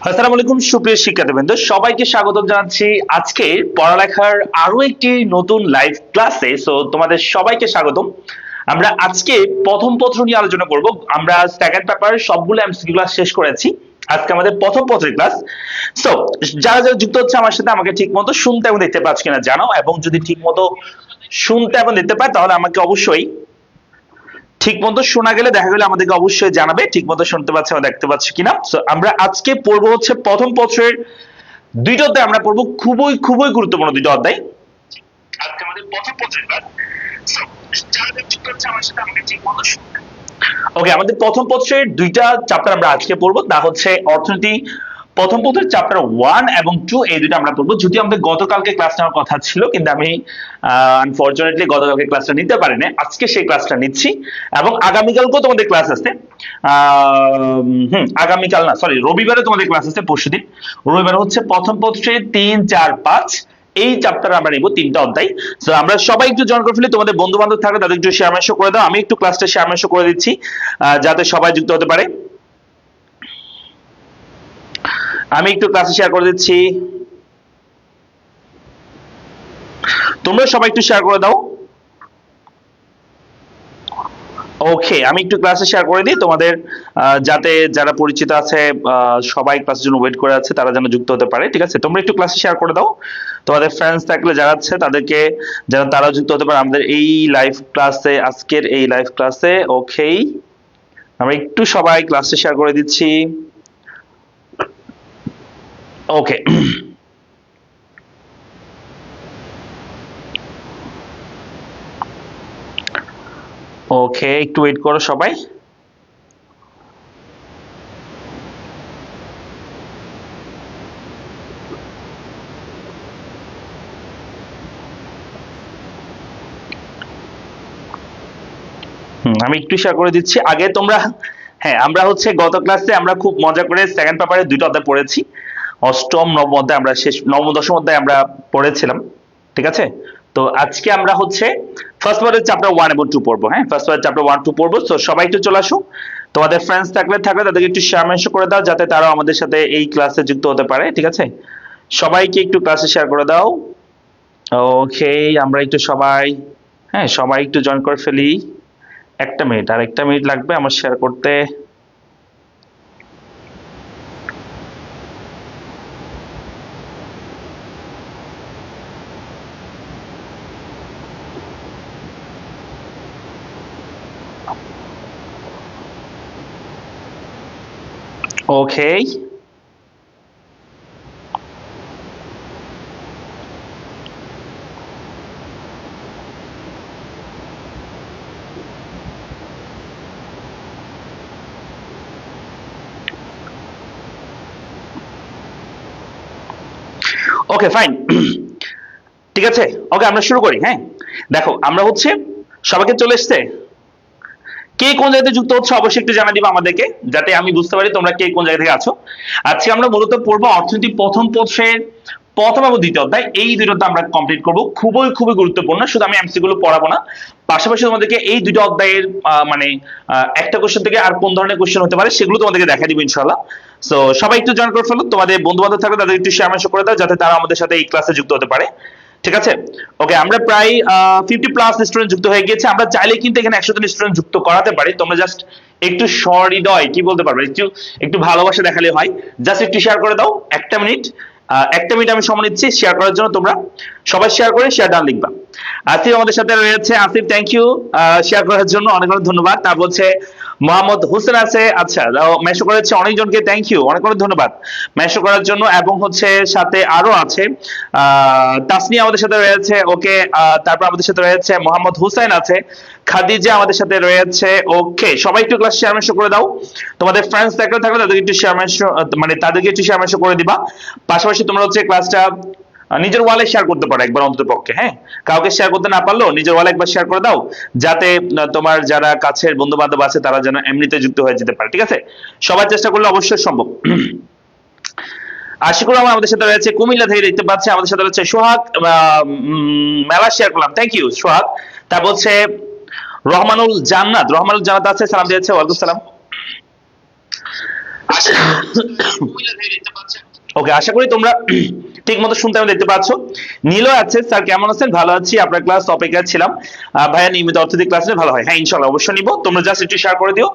আসসালামু আলাইকুম সুপ্রিয় শিক্ষার্থীবৃন্দ, সবাইকে স্বাগত জানাচ্ছি আজকে পড়ালেখার আরো একটি নতুন লাইভ ক্লাসে। সো তোমাদের সবাইকে স্বাগতম। আমরা আজকে প্রথম পত্র নিয়ে আলোচনা করব। আমরা সেকেন্ড পেপার সবগুলো এমসিকিউ ক্লাস শেষ করেছি, আজকে আমাদের প্রথম পত্রের ক্লাস। সো যারা যারা যুক্ত হচ্ছে আমার সাথে, আমাকে ঠিক মতো শুনতে এবং দেখতে পাচ্ছ কিনা জানাও, এবং যদি ঠিক মতো শুনতে এবং দেখতে পাই তাহলে আমাকে অবশ্যই ঠিক মতো শোনা গেলে দেখা গেলে আমাদেরকে অবশ্যই জানাবে ঠিক মতো শুনতে পাচ্ছি বা দেখতে পাচ্ছি কিনা। সো আমরা আজকে পড়বো হচ্ছে প্রথম পত্রের দুইটা অধ্যায় আমরা পড়বো, খুবই খুবই গুরুত্বপূর্ণ দুইটা অধ্যায়। আজকে আমাদের প্রথম পত্রের ক্লাস। সো যারা যুক্ত হচ্ছে আমার সাথে আমাকে ঠিক মতো শুনতে। ওকে, আমাদের প্রথম পত্রের দুইটা চ্যাপ্টার আমরা আজকে পড়বো, তা হচ্ছে অর্থনীতি প্রথম পত্রের চ্যাপ্টার 1 এবং 2, এই দুটো আমরা পড়বো। যদিও আমাদের গতকালকে ক্লাস নেওয়ার কথা ছিল, কিন্তু আমি আনফরচুনেটলি গতকালকে ক্লাসটা নিতে পারিনি, আজকে সেই ক্লাসটা নিচ্ছি। এবং আগামীকালকেও তোমাদের ক্লাস আছে। আগামীকাল না, সরি, রবিবারে তোমাদের ক্লাস আছে, পরশুদিন রবিবার হচ্ছে প্রথম পত্রের 3, 4, 5 এই চ্যাপ্টার আমরা নিব, তিনটা অধ্যায়। তো আমরা সবাই একটু জয়েন করে ফেলি। তোমাদের বন্ধু বান্ধব থাকলে তাদের একটু শেয়ার মেশো করে দাও। আমি একটু ক্লাসটা শেয়ার মেশো করে দিচ্ছি যাতে সবাই যুক্ত হতে পারে। আমি একটু ক্লাসে শেয়ার করে দিচ্ছি, তোমরা সবাই একটু শেয়ার করে দাও। ওকে, আমি একটু ক্লাসে শেয়ার করে দিই তোমাদের, যাতে যারা পরিচিত আছে সবাই ক্লাসের জন্য ওয়েট করে আছে, তারা যেন যুক্ত হতে পারে। ঠিক আছে, তোমরা একটু ক্লাসে শেয়ার করে দাও তোমাদের ফ্রেন্ডস থাকলে যারা আছে তাদেরকে, যেন তারাও যুক্ত হতে পারে আমাদের এই লাইভ ক্লাসে, আজকের এই লাইভ ক্লাসে। ওকে, আমরা একটু সবাই ক্লাসে শেয়ার করে দিচ্ছি। ওকে, ওকে, একটু ওয়েট করো সবাই। আমি একটু শেয়ার করে দিচ্ছি আগে তোমরা। হ্যাঁ, আমরা হচ্ছে গত ক্লাসে আমরা খুব মজা করে সেকেন্ড পেপারে দুইটা অধ্যায় পড়েছি। অষ্টম নবম অধ্যায় আমরা শেষ, নবম দশম অধ্যায় আমরা পড়েছিলাম। ঠিক আছে, তো আজকে আমরা হচ্ছে ফার্স্ট পেপারের চ্যাপ্টার 1 এবং 2 পড়বো। হ্যাঁ, ফার্স্ট পেপারের চ্যাপ্টার 1, 2 পড়বো। তো সবাই একটু চলে আসো। তোমাদের ফ্রেন্ডস থাকলে তাদেরকে একটু শেয়ার মেনশন করে দাও, যাতে তারাও আমাদের সাথে এই ক্লাসে যুক্ত হতে পারে। ঠিক আছে, সবাইকে একটু ক্লাসে শেয়ার করে দাও। ওকে, আমরা একটু সবাই, হ্যাঁ সবাই একটু জয়েন করে ফেলি। একটা মিনিট, আর একটা মিনিট লাগবে আমার শেয়ার করতে। ওকে, ওকে, ফাইন। ঠিক আছে, ওকে, আমরা শুরু করি। হ্যাঁ, দেখো আমরা হচ্ছে সবাইকে চলে এসছে, কে কোন জায়গাতে যুক্ত হচ্ছে অবশ্যই একটু জানা দিবা আমাদেরকে, যাতে আমি বুঝতে পারি তোমরা কে কোন জায়গা থেকে আছো। আজকে আমরা মূলত পড়বো অর্থনীতি প্রথম পত্রের প্রথম এবং দ্বিতীয় অধ্যায়, এই দুটোতে আমরা কমপ্লিট করব। খুবই খুবই গুরুত্বপূর্ণ, শুধু আমি এমসি গুলো পড়াবো না, পাশাপাশি তোমাদেরকে এই দুটো অধ্যায়ের মানে একটা কোশ্চেন থেকে আর কোন ধরনের কোশ্চেন হতে পারে সেগুলো তোমাদেরকে দেখা দিব ইনশাআল্লাহ। সো সবাই একটু জয়েন করে ফেলো, তোমাদের বন্ধু বান্ধব থাকলে তাদের একটু শেয়ার মেনশন করে দাও, যাতে তারা আমাদের সাথে এই ক্লাসে যুক্ত হতে পারে। ঠিক আছে, ওকে, আমরা প্রায় 50+ স্টুডেন্ট যুক্ত হয়ে গিয়েছে। আমরা চাইলে কিন্তু এখানে 100 জন স্টুডেন্ট যুক্ত করাতে পারি, তোমরা জাস্ট একটু সহৃদয় কি বলতে পারবে, একটু একটু ভালোবাসা দেখালে হয়। জাস্ট একটু শেয়ার করে দাও, একটা মিনিট, একটা মিনিট আমি সময় নিচ্ছি শেয়ার করার জন্য। তোমরা সবাই শেয়ার করে শেয়ার ডান লিখবা। আসিফ আমাদের সাথে রয়েছে, আসিফ থ্যাংক ইউ শেয়ার করার জন্য, অনেক অনেক ধন্যবাদ। তারপর হচ্ছে মোহাম্মদ হোসেন আছে, আচ্ছা মেসো করেছে অনেকজনকে, থ্যাংক ইউ, অনেক অনেক ধন্যবাদ মেসো করার জন্য। এবং হচ্ছে সাথে আরো আছে তাসনিয়া আমাদের সাথে রয়েছে, ওকে। তারপর আমাদের সাথে রয়েছে মোহাম্মদ হুসাইন আছে, খাদিজা আমাদের সাথে রয়েছে। ওকে, সবাই একটু ক্লাস শেয়ার মেসো করে দাও। তোমাদের ফ্রেন্ডস থাকলে তাদেরকে একটু শেয়ার মেসো, মানে তাদেরকে একটু শেয়ার মেসো করে দিবা। পাশাপাশি তোমরা হচ্ছে ক্লাসটা নিজের ওয়ালে শেয়ার করতে পারো একবার অন্তত পক্ষে। হ্যাঁ, কাউকে শেয়ার করতে না পারলেও নিজের ওয়ালে একবার শেয়ার করে দাও, যাতে তোমার যারা কাছের বন্ধু বান্ধব আছে তারা যেন এমনিতে যুক্ত হয়ে যেতে পারে। ঠিক আছে, সবার চেষ্টা করলে অবশ্যই সম্ভব। আশিকুর রহমান আমাদের সাথে রয়েছে, কুমিল্লা থেকে দেখতে পাচ্ছি। আমাদের সাথে রয়েছে সোহাগ, মেলা শেয়ার করলাম, থ্যাংক ইউ সোহাগ। তারপর হচ্ছে রহমানুল জান্নাত আছে, সালাম দিয়েছে, ওয়ালাইকুম সালাম। ওকে, আশা করি তোমরা ঠিক মতো শুনতে আমি দেখতে পাচ্ছ। নীলও আছে, স্যার কেমন আছেন? ভালো আছি, আপনার ক্লাস অপেক্ষায় ছিলাম। ভাইয়া নিয়মিত অর্থনৈতিক ক্লাস নিলে ভালো হয়। হ্যাঁ ইনশাল্লাহ অবশ্যই নিব। তোমরা জাস্ট একটু শেয়ার করে দিও,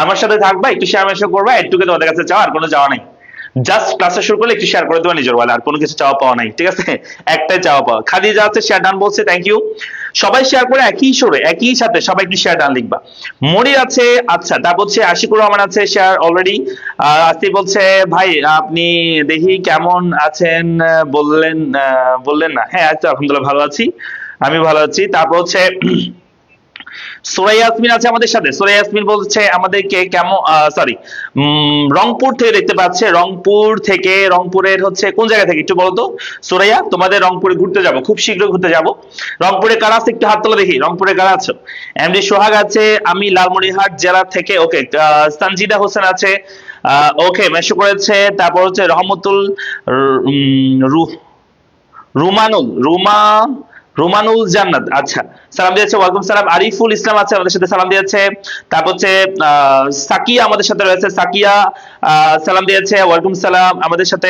আমার সাথে থাকবা, একটু শেয়ার করবা, একটুকে তোমাদের কাছে চাও, আর কোনো চাওয়া নাই। জাস্ট ক্লাসে শুরু করলে একটু শেয়ার করে দেওয়া নিজের বেলা, আর কোনো কিছু চাওয়া পাওয়া নাই, ঠিক আছে? একটাই চাওয়া পাওয়া। খাদিজা আছে শেয়ার ডান বলছে, থ্যাংক ইউ। সবাই শেয়ার করে একই সুরে একই সাথে সবাই একটু শেয়ার ডান লিখবা। মনির আছে, আচ্ছা, তারপর হচ্ছে আশিকুর রহমান আছে শেয়ার অলরেডি। আসিফ বলছে ভাই আপনি দেখি কেমন আছেন, বললেন না। হ্যাঁ আচ্ছা, আলহামদুলিল্লাহ ভালো আছি, আমি ভালো আছি। তারপর হচ্ছে সুরাইয়া ইয়াসমিন আছে আমাদের সাথে। সুরাইয়া ইয়াসমিন বলছে আমাদেরকে কেমন, সরি, রংপুর থেকে দেখতে পাচ্ছে। রংপুর থেকে, রংপুরের হচ্ছে কোন জায়গা থেকে একটু বলো তো সুরাইয়া? তোমাদের রংপুরে ঘুরতে যাব, খুব শীঘ্র ঘুরতে যাব। রংপুরে কারা আছে একটু হাত তোলা দেখি, রংপুরে কারা আছো? এমডি সোহাগ আছে, আমি লালমনিরহাট জেলা থেকে। ওকে, সঞ্জিদা হোসেন আছে, ওকে মেসেজ করেছে। তারপর হচ্ছে রহমতুল, রুমানুল জান্নাত, আচ্ছা সালাম দিয়েছে, ওয়ালাইকুম সালাম। আরিফুল ইসলাম আছে আমাদের সাথে, সালাম দিয়েছে। তারপর হচ্ছে সাকিয়া আমাদের সাথে রয়েছে, সাকিয়া সালাম দিয়েছে, ওয়ালাইকুম সালাম। আমাদের সাথে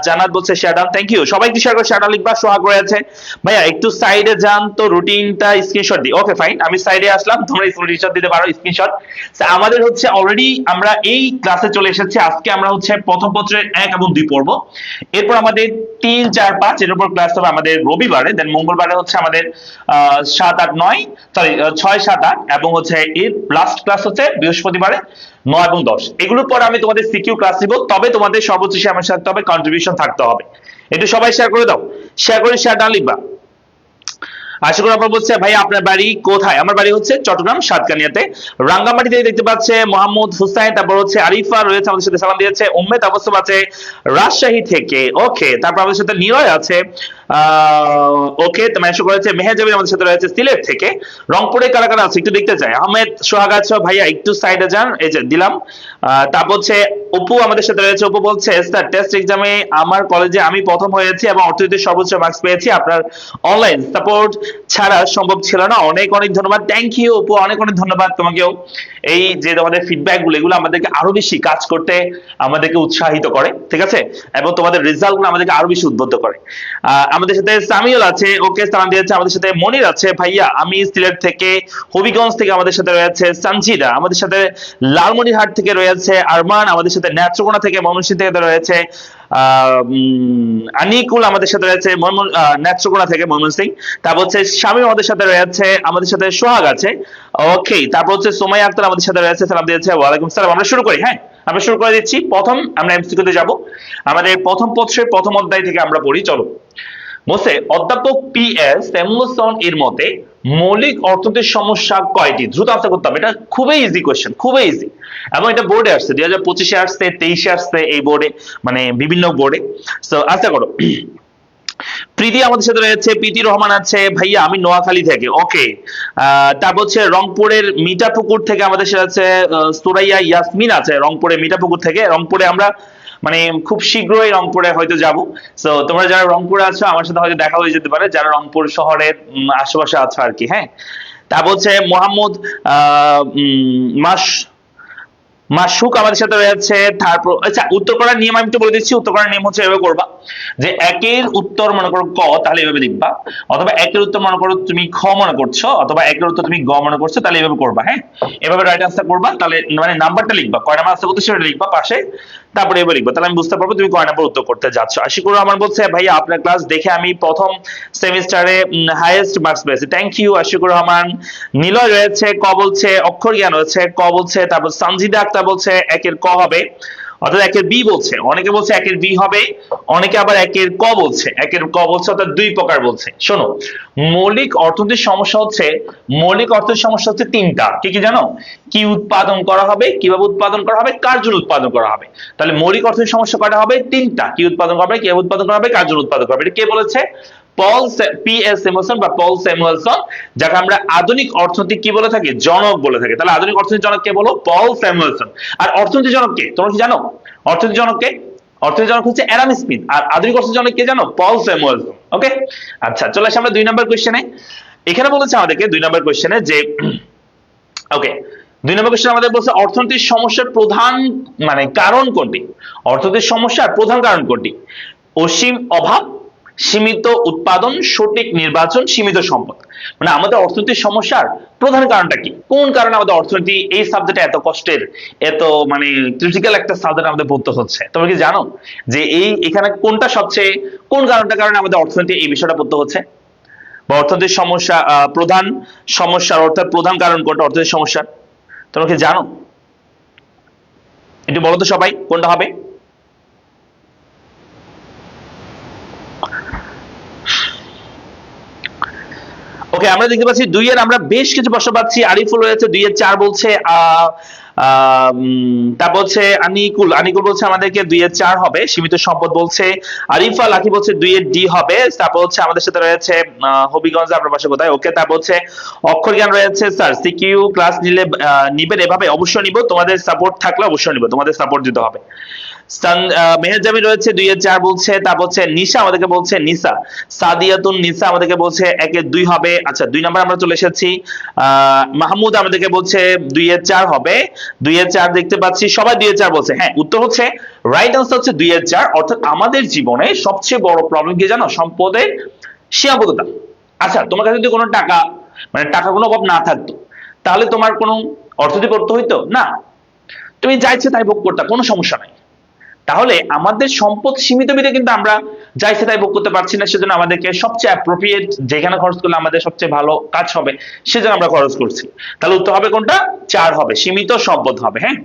জান্নাত বলছে শেয়ার ডান, থ্যাংক ইউ। সবাই একটু শেয়ার করে শেয়ার ডান লিখবা। সোহাগ রয়েছে, ভাইয়া একটু সাইডে যান তো, রুটিনটা স্ক্রিনশট দিই। ওকে ফাইন, আমি সাইডে আসলাম, তোমরা স্ক্রিনশট দিতে পারো, স্ক্রিনশট। আমাদের হচ্ছে অলরেডি আমরা এই ক্লাসে চলে এসেছি। আজকে আমরা হচ্ছে প্রথম পত্রের 1 এবং 2 পড়বো। এরপর আমাদের 3, 4, 5 এর উপর ক্লাস হবে আমাদের রবিবারে, দেন মঙ্গলবারে হচ্ছে আমাদের 7, 8, 9, সরি 6, 7, 8, এবং হচ্ছে এর লাস্ট ক্লাস হচ্ছে বৃহস্পতিবারে 9 এবং 10। এগুলোর পর আমি তোমাদের সিকিউ ক্লাস দিব, তবে তোমাদের সর্বোচ্চ শেয়ার থাকতে হবে, কন্ট্রিবিউশন থাকতে হবে। একটু সবাই শেয়ার করে দাও, শেয়ার করে শেয়ার ডান লিখবা। আশিকুর রহমান বলছে ভাই আপনার বাড়ি কোথায়? আমার বাড়ি হচ্ছে চট্টগ্রাম সাতকানিয়াতে। রাঙ্গামাটি থেকে দেখতে পাচ্ছে মোহাম্মদ হুসাইন। তারপর হচ্ছে আরিফা রয়েছে আমাদের সাথে, সালাম দিয়েছে। উম্মে তাবাসসুম আছে রাজশাহী থেকে। ওকে, তারপর আমাদের সাথে নিরয় আছে, ওকে মেনশন করেছে। মেহেজাবিন আমাদের সাথে রয়েছে সিলেট থেকে। রংপুরে কারা কারা আছে একটু দেখতে চাই। আহমেদ সোহাগ আছে, ভাইয়া একটু সাইডে যান, এই যে দিলাম। তারপর হচ্ছে অপু আমাদের সাথে রয়েছে। অপু বলছে স্যার টেস্ট এক্সামে আমার কলেজে আমি প্রথম হয়েছি এবং অর্থনীতির সর্বোচ্চ মার্কস পেয়েছি। আপনার অনলাইন সাপোর্ট ছাড়া সম্ভব ছিল না। অনেক অনেক ধন্যবাদ, থ্যাংক ইউ অপু, অনেক অনেক ধন্যবাদ তোমাকেও। এই যে তোমাদের ফিডব্যাক গুলো, এগুলো আমাদেরকে আরো বেশি কাজ করতে আমাদেরকে উৎসাহিত করে, ঠিক আছে? এবং তোমাদের রেজাল্ট গুলো আমাদেরকে আরো বেশি উদ্বুদ্ধ করে। আমাদের সাথে সামিউল আছে, ওকে সালাম দিয়েছে। আমাদের সাথে মনির আছে, ভাইয়া আমি সিলেট থেকে। হবিগঞ্জ থেকে আমাদের সাথে রয়েছে সঞ্জিদা। আমাদের সাথে লালমনিরহাট থেকে রয়েছে আরমান। আমাদের সাথে নেত্রকোনা থেকে, ময়মনসিংহ থেকে রয়েছে আনিকুল। আমাদের সাথে রয়েছে নেত্রকোনা থেকে, ময়মনসিংহ। তারপর হচ্ছে স্বামী আমাদের সাথে রয়েছে। আমাদের সাথে সোহাগ আছে, ওকে। তারপর হচ্ছে সোমাইয়া আক্তার আমাদের সাথে রয়েছে, সালাম দিয়েছে। ওয়ালাইকুম সালাম। আমরা শুরু করি, হ্যাঁ আমরা শুরু করে দিচ্ছি। প্রথম আমরা এমসিকিউতে যাব। আমাদের প্রথম পত্রের প্রথম অধ্যায় থেকে আমরা পড়ি, চলো। বলছে অধ্যাপক পি.এস. স্যামুয়েলসন এর মতে মৌলিক অর্থনীতির সমস্যা কয়টি? দ্রুত আনসার করতে হবে, এটা খুবই ইজি কোশ্চেন, খুবই ইজি। এবং এটা বোর্ডে আসছে, 2025-এ আসছে, 23-এ আসছে, এই বোর্ডে মানে বিভিন্ন বোর্ডে। সো আনসার করো। প্রীতি আমাদের সাথে রয়েছে, প্রীতি রহমান আছে, ভাইয়া আমি নোয়াখালী থেকে। ওকে, তারপর হচ্ছে রংপুরের মিঠাপুকুর থেকে আমাদের সাথে আছে সুরাইয়া ইয়াসমিন আছে, রংপুরে মিঠাপুকুর থেকে। রংপুরে আমরা মানে খুব শীঘ্রই রংপুরে হয়তো যাব। সো তোমরা যারা রংপুরে আছো আমার সাথে হয়তো দেখা হয়ে যেতে পারে, যারা রংপুর শহরের আশেপাশে আছো আর কি। হ্যাঁ, তারপর হচ্ছে মোহাম্মদ মাসুক আমাদের সাথে রয়েছে। তারপর আচ্ছা, উত্তর করার নিয়ম আমি একটু বলে দিচ্ছি। উত্তর করার নিয়ম হচ্ছে এভাবে করবা যে একের উত্তর মনে করো ক, তাহলে এভাবে লিখবা। অথবা একের উত্তর মনে করো তুমি খ মনে করছো, অথবা একের উত্তর তুমি গ মনে করছো, তাহলে এভাবে করবা। হ্যাঁ, এভাবে রাইট আনসার করবা। তাহলে মানে নাম্বারটা লিখবা, কয় নাম্বার আনসার করতে সেটা লিখবা পাশে, তারপরে এভাবে লিখবা, তাহলে আমি বুঝতে পারবো তুমি কয় নাম্বার উত্তর করতে যাচ্ছ। আশিকুর রহমান বলছে ভাইয়া আপনার ক্লাস দেখে আমি প্রথম সেমিস্টারে হাইয়েস্ট মার্কস পেয়েছি, থ্যাংক ইউ আশিকুর রহমান। নিলয় রয়েছে, ক বলছে। অক্ষর জ্ঞান রয়েছে, ক বলছে। তারপর সঞ্জিদা আক্তার বলছে একের ক হবে, অর্থাৎ একের বি বলছে। অনেকে বলছে একের বি হবে, অনেকে আবার একের ক বলছে। একের ক বলছে, অর্থাৎ দুই প্রকার বলছে। শোনো, মৌলিক অর্থনীতির সমস্যা হচ্ছে, মৌলিক অর্থনীতির সমস্যা হচ্ছে তিনটা। কি কি জানো? কি উৎপাদন করা হবে, কিভাবে উৎপাদন করা হবে, কার জন্য উৎপাদন করা হবে। তাহলে মৌলিক অর্থনীতির সমস্যা কয়টা হবে? তিনটা। কি উৎপাদন করা হবে, কিভাবে উৎপাদন করা হবে, কার জন্য উৎপাদন করা হবে। এটা কে বলেছে? পি.এস. স্যামুয়েলসন বা পল স্যামুয়েলসন, যাকে আমরা আধুনিক অর্থনীতি কি বলে থাকি? জনক বলে থাকি। তাহলে আধুনিক অর্থনীতি জনক কে বলো? পল স্যামুয়েলসন। আর অর্থনীতি জনক কে তোমরা কি জানো? অর্থনীতি জনক কে? অর্থনীতি জনক হচ্ছে অ্যাডাম স্মিথ। আর আধুনিক অর্থনীতি জনক কে জানো? পল স্যামুয়েলসন। ওকে, আচ্ছা চলে আসি আমরা 2 নম্বর কোশ্চেনে। এখানে বলেছে আমাদেরকে 2 নম্বর কোশ্চেনে যে ওকে দুই নম্বর কোশ্চেন আমাদের বলছে অর্থনৈতিক সমস্যার প্রধান মানে কারণ কোনটি? অর্থনৈতিক সমস্যার প্রধান কারণ কোনটি? অসীম অভাব, সীমিত উৎপাদন, সঠিক নির্বাচন, সীমিত সম্পদ। মানে আমাদের অর্থনৈতিক সমস্যার প্রধান কারণটা কি? কোন কারণে আমাদের অর্থনীতি এই সাবজেক্টে এত কষ্টের, এত মানে ক্রিটিক্যাল একটা সাবজেক্ট আমাদের পড়তে হচ্ছে? তোমরা কি জানো যে এখানে কোনটা সবচেয়ে কোন কারণটার কারণে আমাদের অর্থনীতি এই বিষয়টা পড়তে হচ্ছে? বা অর্থনৈতিক সমস্যা প্রধান সমস্যার অর্থাৎ প্রধান কারণ কোনটা অর্থনৈতিক সমস্যার? তোমরা কি জানো? একটু বলো তো সবাই কোনটা হবে? ওকে, আমরা দেখতে পাচ্ছি 2 এর আমরা বেশ কিছু প্রশ্ন পাচ্ছি। আরিফুল রয়েছে 2 এর 4 বলছে, তারপর হচ্ছে আনিকুল বলছে আমাদেরকে 2 এর 4 হবে। সীমিত সম্পদ বলছে আরিফা, লাকি বলছে 2 এর ডি হবে। তারপর হচ্ছে আমাদের সাথে রয়েছে হবিগঞ্জ, আপনার পাশে কোথায়? ওকে, তারপর হচ্ছে অক্ষর জ্ঞান রয়েছে স্যার সিকিউ ক্লাস নিবেন এভাবে? অবশ্যই নিব, তোমাদের সাপোর্ট থাকলে অবশ্যই নিব, তোমাদের সাপোর্ট দিতে হবে। মেহের জামি রয়েছে 2 এর 4 বলছে। তারপর হচ্ছে নিশা আমাদেরকে বলছে নিসা, সাদিয়াতুন নিসা আমাদেরকে বলছে 1 এর 2 হবে। আচ্ছা 2 নাম্বার আমরা চলে এসেছি। মাহমুদ আমাদেরকে বলছে 2 এর 4 হবে। 2 এর 4 দেখতে পাচ্ছি, সবাই 2 এর 4 বলছে। হ্যাঁ, উত্তর হচ্ছে রাইট আনসার হচ্ছে 2 এর 4। অর্থাৎ আমাদের জীবনে সবচেয়ে বড় প্রবলেম কি জানো? সম্পদের সীমাবদ্ধতা। আচ্ছা, তোমার কাছে যদি কোনো টাকা মানে টাকা কোনো অভাব না থাকতো, তাহলে তোমার কোনো অর্থনীতি করতে হইতো না, তুমি যা ইচ্ছে তাই ভোগ করতে, কোনো সমস্যা নাই। তাহলে আমাদের সম্পদ সীমিত বিধে কিন্তু আমরা যা ইচ্ছে তাই ভোগ করতে পারছি না, সেজন্য আমাদেরকে সবচেয়ে অ্যাপ্রোপ্রিয়েট যেখানে খরচ করলে আমাদের সবচেয়ে ভালো কাজ হবে সেজন্য আমরা খরচ করছি। তাহলে উত্তর হবে কোনটা? 4 হবে, সীমিত সম্পদ হবে। হ্যাঁ,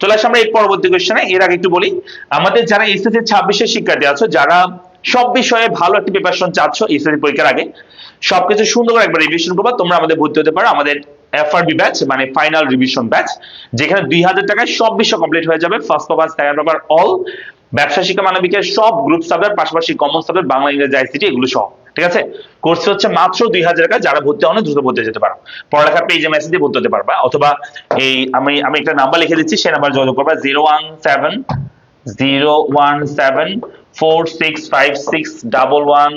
চলে আসি আমরা এই পরবর্তী কোশ্চেনে। এর আগে একটু বলি, আমাদের যারা এসএসসি 26 এর শিক্ষার্থী আছো, যারা সব বিষয়ে ভালো একটা প্রিপারেশন চাচ্ছ এসএসসি পরীক্ষার আগে, সবকিছু সুন্দর করে একবার রিভিশন করবা, তোমরা আমাদের ভর্তি হতে পারো আমাদের এফআরবি ব্যাচ, মানে ফাইনাল রিভিশন ব্যাচ, যেখানে 2000 টাকায় সব বিষয় কমপ্লিট হয়ে যাবে। First paper, second paper, all ব্যবসা শিক্ষা মানবিকের সব গ্রুপ সাবজেক্ট, পাশাপাশি কমন সাবজেক্ট বাংলা, ইংরেজি, আইসিটি এগুলো সহ। ঠিক আছে, কোর্স হচ্ছে মাত্র 2000 টাকা। যারা ভর্তি অনেক দ্রুত ভর্তি যেতে পারো, পড়ালেখার পেজে মেসেজ দিয়ে ভর্তি হতে পারবা, অথবা এই আমি একটা নাম্বার লিখে দিচ্ছি, সেই নাম্বার যোগাযোগ করবা 01746561163।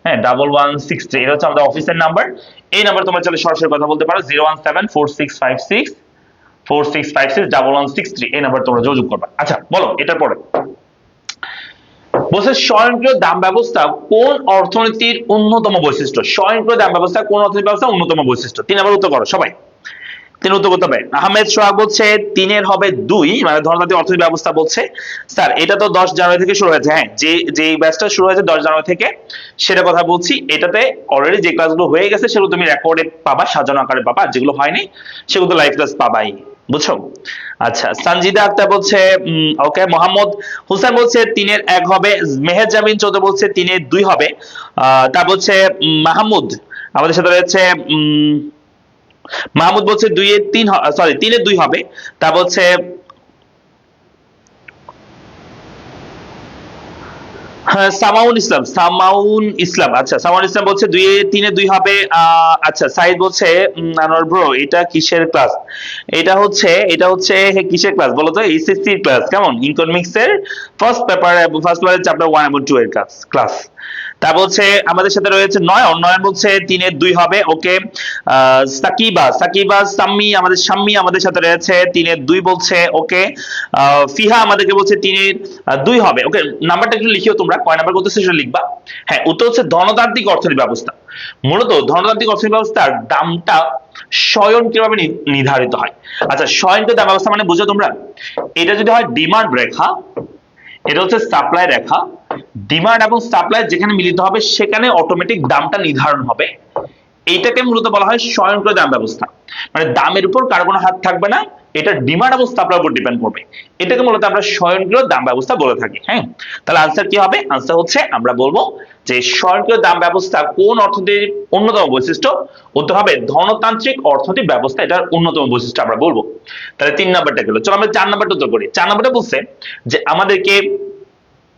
হ্যাঁ, 1163, এটা হচ্ছে আমাদের অফিসের নাম্বার। এই নাম্বার তোমরা চাইলে সরাসরি কথা বলতে পারো 01746561163, এই নাম্বার তোমরা যোগাযোগ করবা। আচ্ছা বলো এটার পরে বলছে স্বয়ংক্রিয় দাম ব্যবস্থা কোন অর্থনীতির অন্যতম বৈশিষ্ট্য? স্বয়ংক্রিয় দাম ব্যবস্থা কোন অর্থনৈতিক ব্যবস্থা অন্যতম বৈশিষ্ট্য? 3 নাম্বার উত্তর করো সবাই, 3 উত্তর করতে হবে। আহমেদ সোহাগ বলছে 3 এর হবে 2, মানে ধনতান্ত্রিক অর্থনৈতিক ব্যবস্থা বলছে। স্যার এটা তো 10 জানুয়ারি থেকে শুরু হয়েছে। হ্যাঁ, যে ব্যাচটা শুরু হয়েছে 10 জানুয়ারি থেকে, সেটা কথা বলছি। এটাতে অলরেডি যে ক্লাসগুলো হয়ে গেছে সেগুলো তুমি রেকর্ডে পাবা, সাজানো আকারে পাবা, যেগুলো হয়নি সেগুলো তো লাইভ ক্লাস পাবাই, বুঝছো? আচ্ছা, সঞ্জিদা আক্তার বলছে ওকে। মোহাম্মদ হোসেন বলছে 3 এর 1 হবে। মেহের জামিন চৌধুরী বলছে 3 এর 2 হবে। তারপর হচ্ছে মাহমুদ আমাদের সাথে রয়েছে, মাহমুদ বলছে 2 এর 3, সরি 3 এর 2 হবে। তারপর হচ্ছে হ্যাঁ সামাউন ইসলাম, আচ্ছা সামাউন ইসলাম বলছে 2 এর 3 এর 2 হবে। আচ্ছা সাইদ বলছে আনোয়ার ব্রো এটা কিসের ক্লাস? এটা হচ্ছে কিসের ক্লাস বলো তো? এইচএসসি এর ক্লাস, কেমন? ইকোনমিক্স এর ফার্স্ট পেপারের চ্যাপ্টার 1 এবং 2 এর ক্লাস। তারপর হচ্ছে আমাদের সাথে রয়েছে নয়ন বলছে 3 এর 2 হবে। ওকে, সাকিবা শাম্মী আমাদের সাথে রয়েছে 3 এর 2 বলছে। ওকে, ফিহা আমাদেরকে বলছে 3 এর 2 হবে। ওকে, নাম্বারটা একটু লিখিও তোমরা, কয় নাম্বার করতেছে সেটা লিখবা। হ্যাঁ, উত্তর হচ্ছে ধনতান্ত্রিক অর্থনৈতিক ব্যবস্থা। মূলত ধনতান্ত্রিক অর্থনৈতিক ব্যবস্থার দামটা স্বয়ংক্রিয়ভাবে নির্ধারিত হয়। আচ্ছা, স্বয়ংক্রিয় দাম ব্যবস্থা মানে বুঝো তোমরা? এটা যদি হয় ডিমান্ড রেখা, এটা হচ্ছে সাপ্লাই রেখা, ডিমান্ড এবং সাপ্লাই যেখানে মিলিত হবে সেখানে অটোমেটিক দামটা নির্ধারণ হবে। এইটাকে মূলত বলা হয় স্বয়ংক্রিয় দাম ব্যবস্থা। মানে দামের উপর কারো কোনো হাত থাকবে না, এটা ডিমান্ড এবং সাপ্লাইয়ের উপর ডিপেন্ড করবে। এটাকে মূলত আমরা স্বয়ংক্রিয় দাম ব্যবস্থা বলে থাকি। হ্যাঁ, তাহলে আনসার কি হবে? আনসার হচ্ছে আমরা বলবো যে স্বয়ংক্রিয় দাম ব্যবস্থা কোন অর্থনীতির অন্যতম বৈশিষ্ট্য? উত্তর হবে ধনতান্ত্রিক অর্থনৈতিক ব্যবস্থা এটার অন্যতম বৈশিষ্ট্য আমরা বলবো। তাহলে 3 নাম্বারটা গেল। চলো আমরা 4 নাম্বারটা উত্তর করি। 4 নাম্বারটা বলছে যে আমাদেরকে,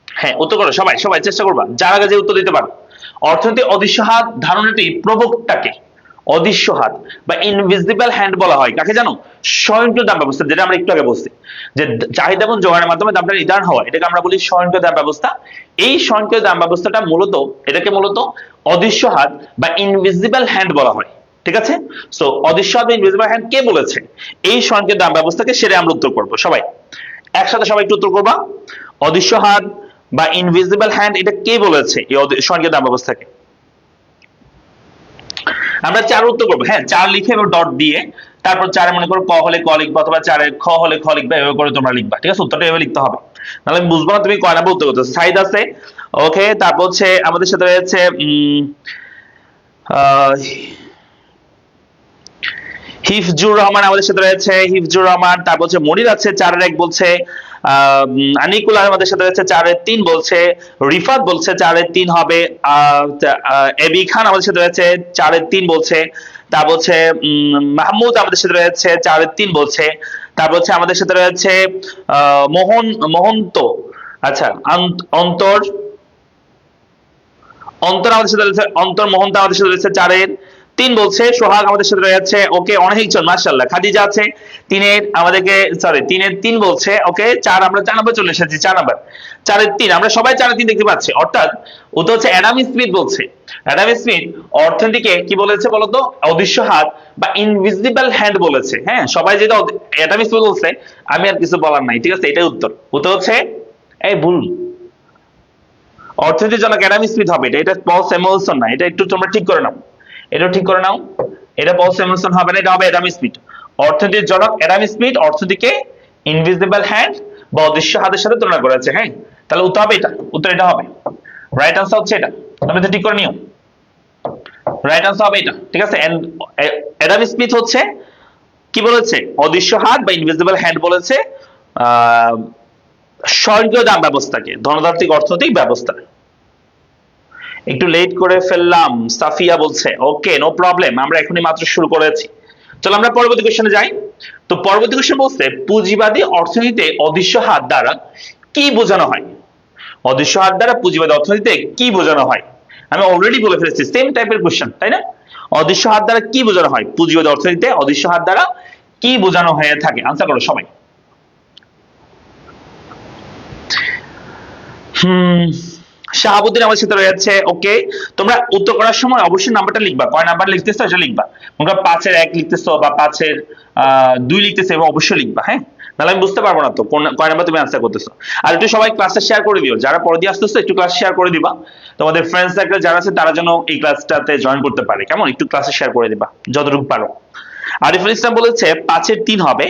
হ্যাঁ উত্তর করো সবাই চেষ্টা করবা, যার আগে যে উত্তর দিতে পারো। অর্থনীতির অদৃশ্য হাত ধারণাটি প্রবক্তাকে অদৃশ্য হাত বা ইনভিজিবল হ্যান্ড বলা হয় কাকে জানো? স্বয়ংক্রিয় দাম ব্যবস্থা, যেটা আমরা একটু আগে বলছি যে চাহিদা এবং যোগানের মাধ্যমে দামটা নির্ধারণ হওয়া, এটাকে আমরা বলি স্বয়ংক্রিয় দাম ব্যবস্থা। এই স্বয়ংক্রিয় দাম ব্যবস্থাটা মূলত, এটাকে মূলত অদৃশ্য হাত বা ইনভিজিবল হ্যান্ড বলা হয়। ঠিক আছে? সো অদৃশ্য হাত বা ইনভিজিবল হ্যান্ড কে বলেছে? এই স্বয়ংক্রিয় দাম ব্যবস্থাকে, সেটা আমরা উত্তর করব সবাই একসাথে। সবাই একটু উত্তর করবা। অদৃশ্য হাত বা ইনভিজিবল হ্যান্ড এটা কে বলেছে এই স্বয়ংক্রিয় দাম ব্যবস্থাকে? আমরা 4 উত্তর করবো। হ্যাঁ, 4 লিখে এবং ডট দিয়ে তারপর 4 মনে করো ক হলে ক লিখবা, অথবা 4 খ হলে খ লিখবা, এভাবে করে তোমরা লিখবা। ঠিক আছে? উত্তরটা এভাবে লিখতে হবে, নাহলে আমি বুঝবো না তুমি কয় নাম্বার উত্তর করতেছো। সাইদ আছে, ওকে। তারপর হচ্ছে আমাদের সাথে রয়েছে হিফজুর রহমান আমাদের সাথে রয়েছে, হিফজুর রহমান। তারপর হচ্ছে মনির আছে 4 এর 1 বলছে। আনিকুল আমাদের সাথে রয়েছে 4 এর 3 বলছে। রিফাত বলছে 4 এর 3 হবে। এবি খান আমাদের সাথে রয়েছে 4 এর 3 বলছে। তারপর হচ্ছে মাহমুদ আমাদের সাথে রয়েছে 4 এর 3 বলছে। তারপর হচ্ছে আমাদের সাথে রয়েছে মোহন্ত, আচ্ছা অন্তর অন্তর আমাদের সাথে রয়েছে, অন্তর মোহন্ত আমাদের সাথে রয়েছে 4 এর 3 বলছে। সোহাগ আমাদের সাথে রয়েছে, ওকে অনেকজন মাশাআল্লাহ। খাদিজা আছে 3 এর আমাদেরকে, সরি 3 এর 3 বলছে, ওকে। 4 আমরা 4 নম্বর চলে এসেছি, 4 নম্বর 4 এর 3 আমরা সবাই 4 এর 3 দেখতে পাচ্ছি, অর্থাৎ উত্তর হচ্ছে অ্যাডাম স্মিথ বলছে। অ্যাডাম স্মিথ অর্থনীতিকে কি বলেছে বলতো? অদৃশ্য হাত বা ইনভিজিবল হ্যান্ড বলেছে। হ্যাঁ, সবাই যেটা অ্যাডাম স্মিথ বলছে, আমি আর কিছু বলার নাই। ঠিক আছে? এটাই উত্তর। উত্তর হচ্ছে এই ভুল, অর্থনীতির জনক অ্যাডাম স্মিথ হবে এটা। এটা পল স্যামুয়েলসন না, এটা একটু তোমরা ঠিক করে নাও, এটা ঠিক করে নাও। এটা পল স্যামুয়েলসন হবে না, এটা হবে অ্যাডাম স্মিথ। অর্থনীতির জনক অ্যাডাম স্মিথ অর্থনীতিকে ইনভিজিবল হ্যান্ড বা অদৃশ্য হাতের সাথে তুলনা করেছে। হ্যাঁ, তাহলে উত্তর হবে এটা, উত্তর এটা হবে। রাইট আনসার হচ্ছে এটা, তুমি তো ঠিক করে নিও। রাইট আনসার হবে এটা। ঠিক আছে? অ্যাডাম স্মিথ হচ্ছে কি বলেছে? অদৃশ্য হাত বা ইনভিজিবল হ্যান্ড বলেছে স্বর্গীয় দাম ব্যবস্থাকে, ধনতান্ত্রিক অর্থনৈতিক ব্যবস্থা। একটু লেট করে ফেললাম, সাফিয়া বলছে। ওকে, নো প্রবলেম, আমরা এখনই মাত্র শুরু করেছি। চলো আমরা পরবর্তী কোশ্চেনে যাই। তো পরবর্তী কোশ্চেন বলছে পুঁজিবাদী অর্থনীতিতে অদৃশ্য হাত দ্বারা কি বোঝানো হয়? অদৃশ্য হাত দ্বারা পুঁজিবাদী অর্থনীতিতে কি বোঝানো হয়? আমি অলরেডি বলে ফেলেছি, সেম টাইপের কোশ্চেন, তাই না? অদৃশ্য হাত দ্বারা কি বোঝানো হয়? পুঁজিবাদী অর্থনীতিতে অদৃশ্য হাত দ্বারা কি বোঝানো হয়ে থাকে? আনসার করো সবাই। শাহাবুদ্দিন আমাদের সাথে রয়েছে, ওকে। তোমরা উত্তর করার সময় অবশ্যই নাম্বারটা লিখবা, কয় নাম্বার লিখতেছো এটা লিখবা। তোমরা 5 এর 1 লিখতেছো বা 5 এর 2 লিখতেছো, এবং অবশ্যই লিখবা। হ্যাঁ, নাহলে আমি বুঝতে পারবো না তো কয় নাম্বার তুমি আনসার করতেছো। আর একটু সবাই ক্লাসটা শেয়ার করে দিও, যারা পরে দিয়ে আসতেছো একটু ক্লাস শেয়ার করে দিবা, তোমাদের ফ্রেন্ডস সার্কেল যারা আছে তারা যেন এই ক্লাসটাতে জয়েন করতে পারে। কেমন? একটু ক্লাসে শেয়ার করে দিবা যতটুকু পারো। আরিফুল ইসলাম বলেছে 5 এর 3 হবে।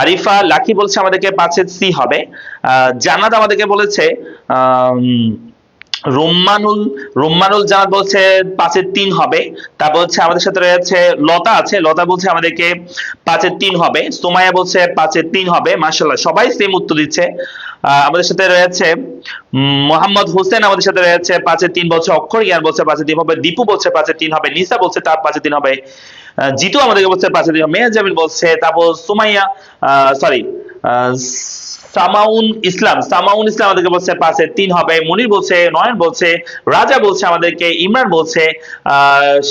আরিফা লাকি বলছে আমাদেরকে 5 এর সি হবে। জান্নাত আমাদেরকে বলেছে রুম্মানুল জানাত বলছে 5 এর 3 হবে। তারপর হচ্ছে আমাদের সাথে রয়েছে লতা আছে, লতা বলছে আমাদেরকে 5 এর 3 হবে। সুমাইয়া বলছে 5 এর 3 হবে। মাশাআল্লাহ, সবাই সেম উত্তর দিচ্ছে। আমাদের সাথে রয়েছে মোহাম্মদ হোসেন আমাদের সাথে রয়েছে 5 এর 3 বলছে। অক্ষর জ্ঞান বলছে 5 এর 3 হবে। দীপু বলছে 5 এর 3 হবে। নিসা বলছে তার 5 এর 3 হবে। জিতু আমাদেরকে বলছে 5 এর 3 হবে। মেহের জামিল বলছে। তারপর সুমাইয়া, সরি সামাউন ইসলাম আমাদেরকে বলছে 5 এর 3 হবে। মনির বলছে, নয়ন বলছে, রাজা বলছে আমাদেরকে, ইমরান বলছে,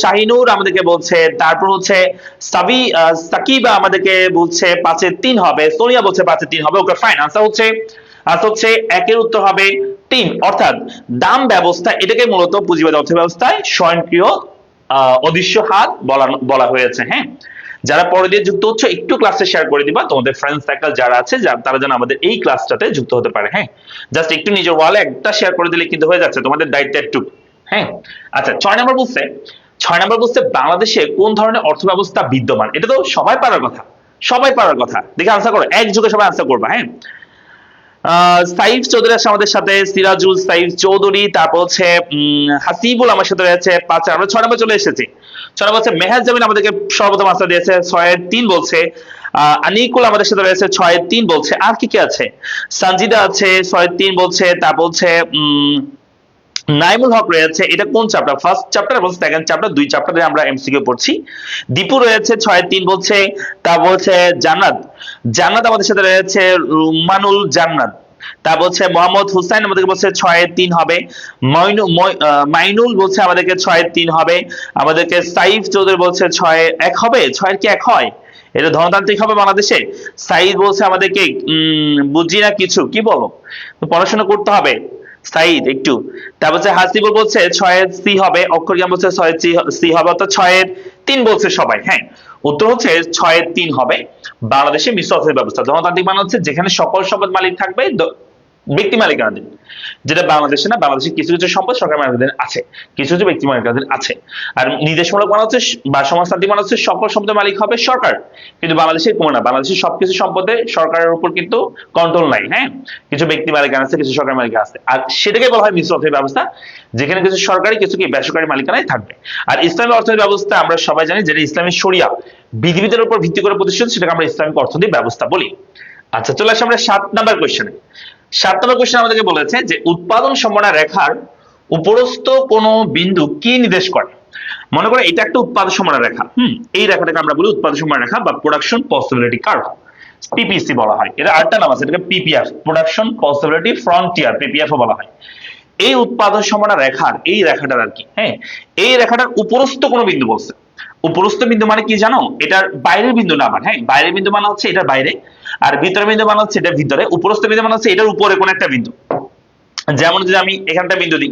শাহিনুর আমাদেরকে বলছে, তারপর হচ্ছে সাকিবা আমাদেরকে বলছে 5 এর 3 হবে। সোনিয়া বলছে 5 এর 3 হবে। ওকে, ফাইন। আনসার হচ্ছে একের উত্তর হবে 3। অর্থাৎ দাম ব্যবস্থা এটাকে মূলত পুঁজিবাদী অর্থ ব্যবস্থায় স্বয়ংক্রিয় অদৃশ্য হাত বলা হয়েছে। হ্যাঁ, যারা পরে দিয়ে যুক্ত হচ্ছে একটু ক্লাসে শেয়ার করে দিবা, তোমাদের ফ্রেন্ডস সার্কেল যারা আছে তারা যেন আমাদের এই ক্লাসটাতে যুক্ত হতে পারে। হ্যাঁ, জাস্ট একটু নিজের ওয়ালে একটা শেয়ার করে দিলে কিন্তু হয়ে যাচ্ছে, তোমাদের দায়িত্ব একটু। হ্যাঁ, আচ্ছা 6 নম্বর বলছে বাংলাদেশে কোন ধরনের অর্থ ব্যবস্থা বিদ্যমান? এটা তো সবাই পারার কথা। দেখে আনসার করো, এক যুগে সবাই আনসার করবা। হ্যাঁ, সাইফ চৌধুরী আছে আমাদের সাথে, সিরাজুল সাইফ চৌধুরী। তারপর হচ্ছে হাসিবুল আমার সাথে রয়েছে 5। আমরা 6 নম্বর চলে এসেছি। 6 নম্বর হচ্ছে মেহের জামিন আমাদেরকে সর্বপ্রথম আনসার দিয়েছে 6 এর 3 বলছে। আনিকুল আমাদের সাথে রয়েছে 6 এর 3 বলছে। আর কি আছে? সঞ্জিদা আছে 6 এর 3 বলছে। তারপর হচ্ছে নাইমুল হক রয়েছে, এটা কোন চ্যাপ্টার? ফার্স্ট চ্যাপ্টার এবং সেকেন্ড চ্যাপ্টার, 2 চ্যাপ্টারে আমরা এমসিকিউ পড়ছি। দীপু রয়েছে 6 এর 3 বলছে। তারপর হচ্ছে জান্নাত আমাদের সাথে রয়েছে, রুমানুল জান্নাত। তারপর হচ্ছে মোহাম্মদ হুসাইন আমাদেরকে বলছে 6 এর 3 হবে। মাইনুল বলছে আমাদেরকে 6 এর 3 হবে। আমাদেরকে সাইফ চৌধুরী বলছে 6 এর 1 হবে। 6 এর কি 1 হয়? এটা ধনতান্ত্রিক হবে বাংলাদেশে? সাইদ বলছে আমাদেরকে বুঝি না কিছু, কি বলো? পড়াশোনা করতে হবে। সাইদ একটু। তারপর হচ্ছে হাসিবুল বলছে 6 এর সি হবে, অক্ষর জ্ঞান বলছে 6 এর সি হবে, অর্থাৎ 6 এর 3 বলছে সবাই। হ্যাঁ, উত্তর হচ্ছে 6 এর 3 হবে। বাংলাদেশে মিশ্র অর্থনীতি ব্যবস্থা ধনতান্ত্রিক মানে হচ্ছে যেখানে সকল সম্পদ মালিক থাকবে ব্যক্তি মালিকানাধীন, যেটা বাংলাদেশে না। বাংলাদেশে কিছু কিছু সম্পদ সরকার মালিকানাধীন আছে, কিছু কিছু ব্যক্তি মালিকানাধীন আছে। আর নির্দেশমূলক মানে হচ্ছে বা সমাজতান্ত্রিক মানে হচ্ছে সকল সম্পদের মালিক হবে সরকার, কিন্তু বাংলাদেশে এরকম না। বাংলাদেশের সবকিছু সম্পদে সরকারের উপর কিন্তু কন্ট্রোল নাই। হ্যাঁ, কিছু ব্যক্তি মালিকানা আছে, কিছু সরকারি মালিকানা আছে, আর সেটাকে বলা হয় মিশ্র অর্থনীতি ব্যবস্থা, যেখানে কিছু সরকারি কিছু কি বেসরকারি মালিকানায় থাকবে। আর ইসলামী অর্থনীতি ব্যবস্থা আমরা সবাই জানি, যেটা ইসলামী শরিয়া বিধিবিধানের উপর ভিত্তি করে প্রতিষ্ঠিত, সেটাকে আমরা ইসলামিক অর্থনৈতিক ব্যবস্থা বলি। আচ্ছা, চলে আসি আমরা 7 নাম্বার কোশ্চেনে। 7 নম্বর কোশ্চেন আমাদেরকে বলেছে যে উৎপাদন সম্ভাবনা রেখার উপরস্থ কোন বিন্দু কি নির্দেশ করে। মনে করো এটা একটা উৎপাদন সম্ভাবনা রেখা। এই রেখাটাকে আমরা বলি উৎপাদন সম্ভাবনা রেখা বা প্রোডাকশন পসিবিলিটি কার্ভ, পিপিসি বলা হয়। এটা আরেকটা নাম আছে, এটাকে PPR, production possibility frontier, PPF বলা হয়। এই উৎপাদন সম্ভাবনা রেখার এই রেখাটার আর কি, হ্যাঁ, এই রেখাটার উপরস্থ কোন বিন্দু বলছে। উপরস্থ বিন্দু মানে কি জানো? এটার বাইরের বিন্দু না আবার। হ্যাঁ, বাইরের বিন্দু মানে হচ্ছে এটার বাইরে, আর ভিতরের বিন্দু মানে হচ্ছে এটার ভিতরে। উপরস্থ বিন্দু মানে হচ্ছে এটার উপরে কোন একটা বিন্দু। যেমন যদি আমি এখানটা বিন্দু দিই,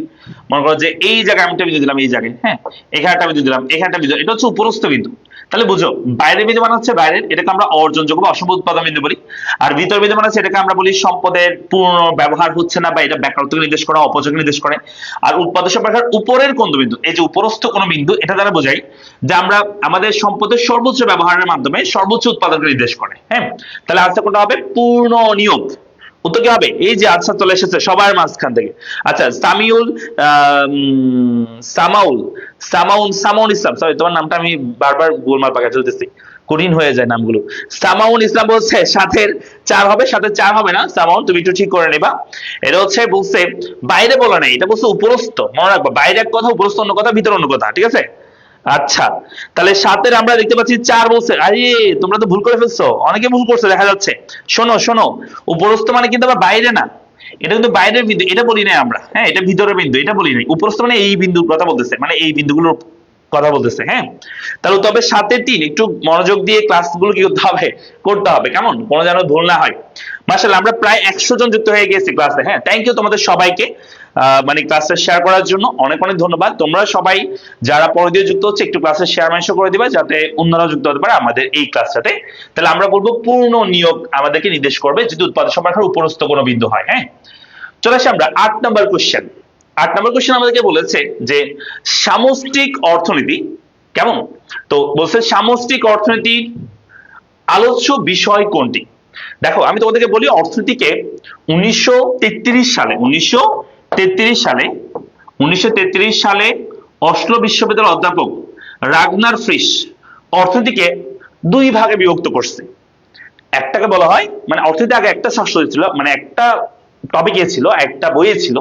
মনে করো যে এই জায়গায় আমি একটা বিন্দু দিলাম, এই জায়গায়, হ্যাঁ, এখানে একটা বিন্দু দিলাম, এখানে একটা বিন্দু, এটা হচ্ছে উপরস্থ বিন্দু। তাহলে বুঝো, বাইরের বিন্দু মানে হচ্ছে বাইরের, এটাকে আমরা অর্জনযোগ্য বা অসম্পদ উৎপাদন বিন্দু বলি। আর ভিতর বিন্দু মানে হচ্ছে এটাকে আমরা বলি সম্পদের পূর্ণ ব্যবহার হচ্ছে না, বা এটা বেকারত্বকে নির্দেশ করে, অপচয়কে নির্দেশ করে। আর উৎপাদন রেখার উপরের কোন বিন্দু, এই যে উপরস্থ কোন বিন্দু, এটা দ্বারা বোঝাই যে আমরা আমাদের সম্পদের সর্বোচ্চ ব্যবহারের মাধ্যমে সর্বোচ্চ উৎপাদনকে নির্দেশ করে। হ্যাঁ, তাহলে আনসার কোনটা হবে? পূর্ণ নিয়োগ। উত্তর কি হবে? এই যে আচ্ছা চলে এসেছে সবার মাঝখান থেকে। আচ্ছা, সামিউল সামাউল সামাউল সামাউল ইসলাম, সরি তোমার নামটা আমি বারবার গোলমাল পাকা চলতেছি, কঠিন হয়ে যায় নামগুলো। সামাউল ইসলাম বলছে 7 4 হবে, 7 4 হবে না সামাউল, তুমি একটু ঠিক করে নিবা। এটা হচ্ছে বলছে বাইরে বলা নাই, এটা বলছে উপরস্থ। মনে রাখবা, বাইরে এক কথা, উপরস্থ অন্য কথা, ভিতর অন্য কথা, ঠিক আছে? আচ্ছা, তাহলে 7 আমরা দেখতে পাচ্ছি 4 বলছে। আরে তোমরা তো ভুল করে ফেলছো, অনেকে ভুল করছে দেখা যাচ্ছে। শোনো শোনো, উপরস্থ মানে কিন্তু আবার বাইরে না, এটা কিন্তু বাইরের বিন্দু, এটা বলি নাই আমরা। হ্যাঁ, এটা ভিতরের বিন্দু, এটা বলি নাই। উপরস্থ মানে এই বিন্দুর কথা বলতেছে, মানে এই বিন্দুগুলোর কথা বলতেছে। হ্যাঁ, তাহলে তবে 7 3 একটু মনোযোগ দিয়ে ক্লাসগুলো কি করতে হবে কেমন, কোনো যেন ভুল না হয়। মাশাআল্লাহ, আমরা প্রায় 100 জন যুক্ত হয়ে গেছি ক্লাসে। হ্যাঁ, থ্যাংক ইউ তোমাদের সবাইকে মানে ক্লাসটা শেয়ার করার জন্য অনেক অনেক ধন্যবাদ। তোমরা সবাই যারা পরে দিয়ে যুক্ত হচ্ছে একটু ক্লাসে শেয়ার মেনশন করে দিবা, যাতে অন্যরাও যুক্ত হতে পারে আমাদের এই ক্লাসটাতে। তাহলে আমরা বলবো পূর্ণ নিয়োগ আমাদেরকে নির্দেশ করবে যদি উৎপাদন সম্ভাবনার উপরস্থ কোনো বিন্দু হয়। হ্যাঁ, চলে আসি আমরা 8 নম্বর কোশ্চেন। 8 নম্বর কোশ্চেন আমাদেরকে বলেছে যে সামষ্টিক অর্থনীতি কেমন। তো বলছে সামষ্টিক অর্থনীতির আলোচ্য বিষয় কোনটি। দেখো, আমি তোমাদেরকে বলি অর্থনীতিকে 1933 সালে অসলো বিশ্ববিদ্যালয়ের অধ্যাপক রাগনার ফ্রিশ অর্থনীতিকে 2 ভাগে বিভক্ত করছে। একটাকে বলা হয়, মানে অর্থনীতি আগে একটা শাস্ত্র ছিল, মানে একটা টপিকে ছিল, একটা বইয়ে ছিল,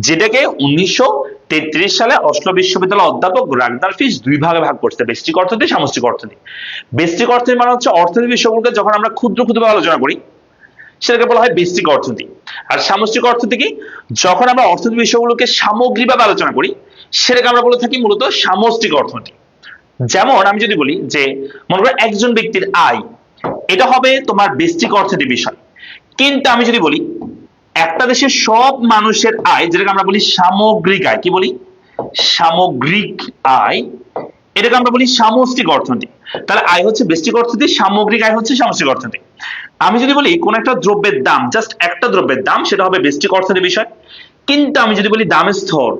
যেটাকে 1933 সালে অসলো বিশ্ববিদ্যালয়ের অধ্যাপক রাগনার ফিশ 2 ভাগে ভাগ করছে, ব্যষ্টিক অর্থনীতি, সামষ্টিক অর্থনীতি। ব্যষ্টিক অর্থনীতি মানে হচ্ছে অর্থনীতি বিষয়গুলোকে যখন আমরা ক্ষুদ্র ক্ষুদ্রভাবে আলোচনা করি সেটাকে বলা হয় ব্যষ্টিক অর্থনীতি। আর সামষ্টিক অর্থনীতি কি, যখন আমরা অর্থনীতি বিষয়গুলোকে সামগ্রিকভাবে আলোচনা করি সেটাকে আমরা বলে থাকি মূলত সামষ্টিক অর্থনীতি। যেমন আমি যদি বলি যে মনে করো একজন ব্যক্তির আয়, এটা হবে তোমার ব্যষ্টিক অর্থনীতি বিষয়। কিন্তু আমি যদি বলি একটা দেশের সব মানুষের আয়, যেটাকে আমরা বলি সামগ্রিক আয়, কি বলি? সামগ্রিক আয়, এটাকে আমরা বলি সামষ্টিক অর্থনীতি। তাহলে আয় হচ্ছে ব্যষ্টিক অর্থনীতি, সামগ্রিক আয় হচ্ছে সামষ্টিক অর্থনীতি। আমি যদি বলি কোন একটা দ্রব্যের দাম, জাস্ট একটা দ্রব্যের দাম, সেটা হবে ব্যষ্টিক অর্থনীতি বিষয়। কিন্তু আমি যদি বলি দাম স্তর,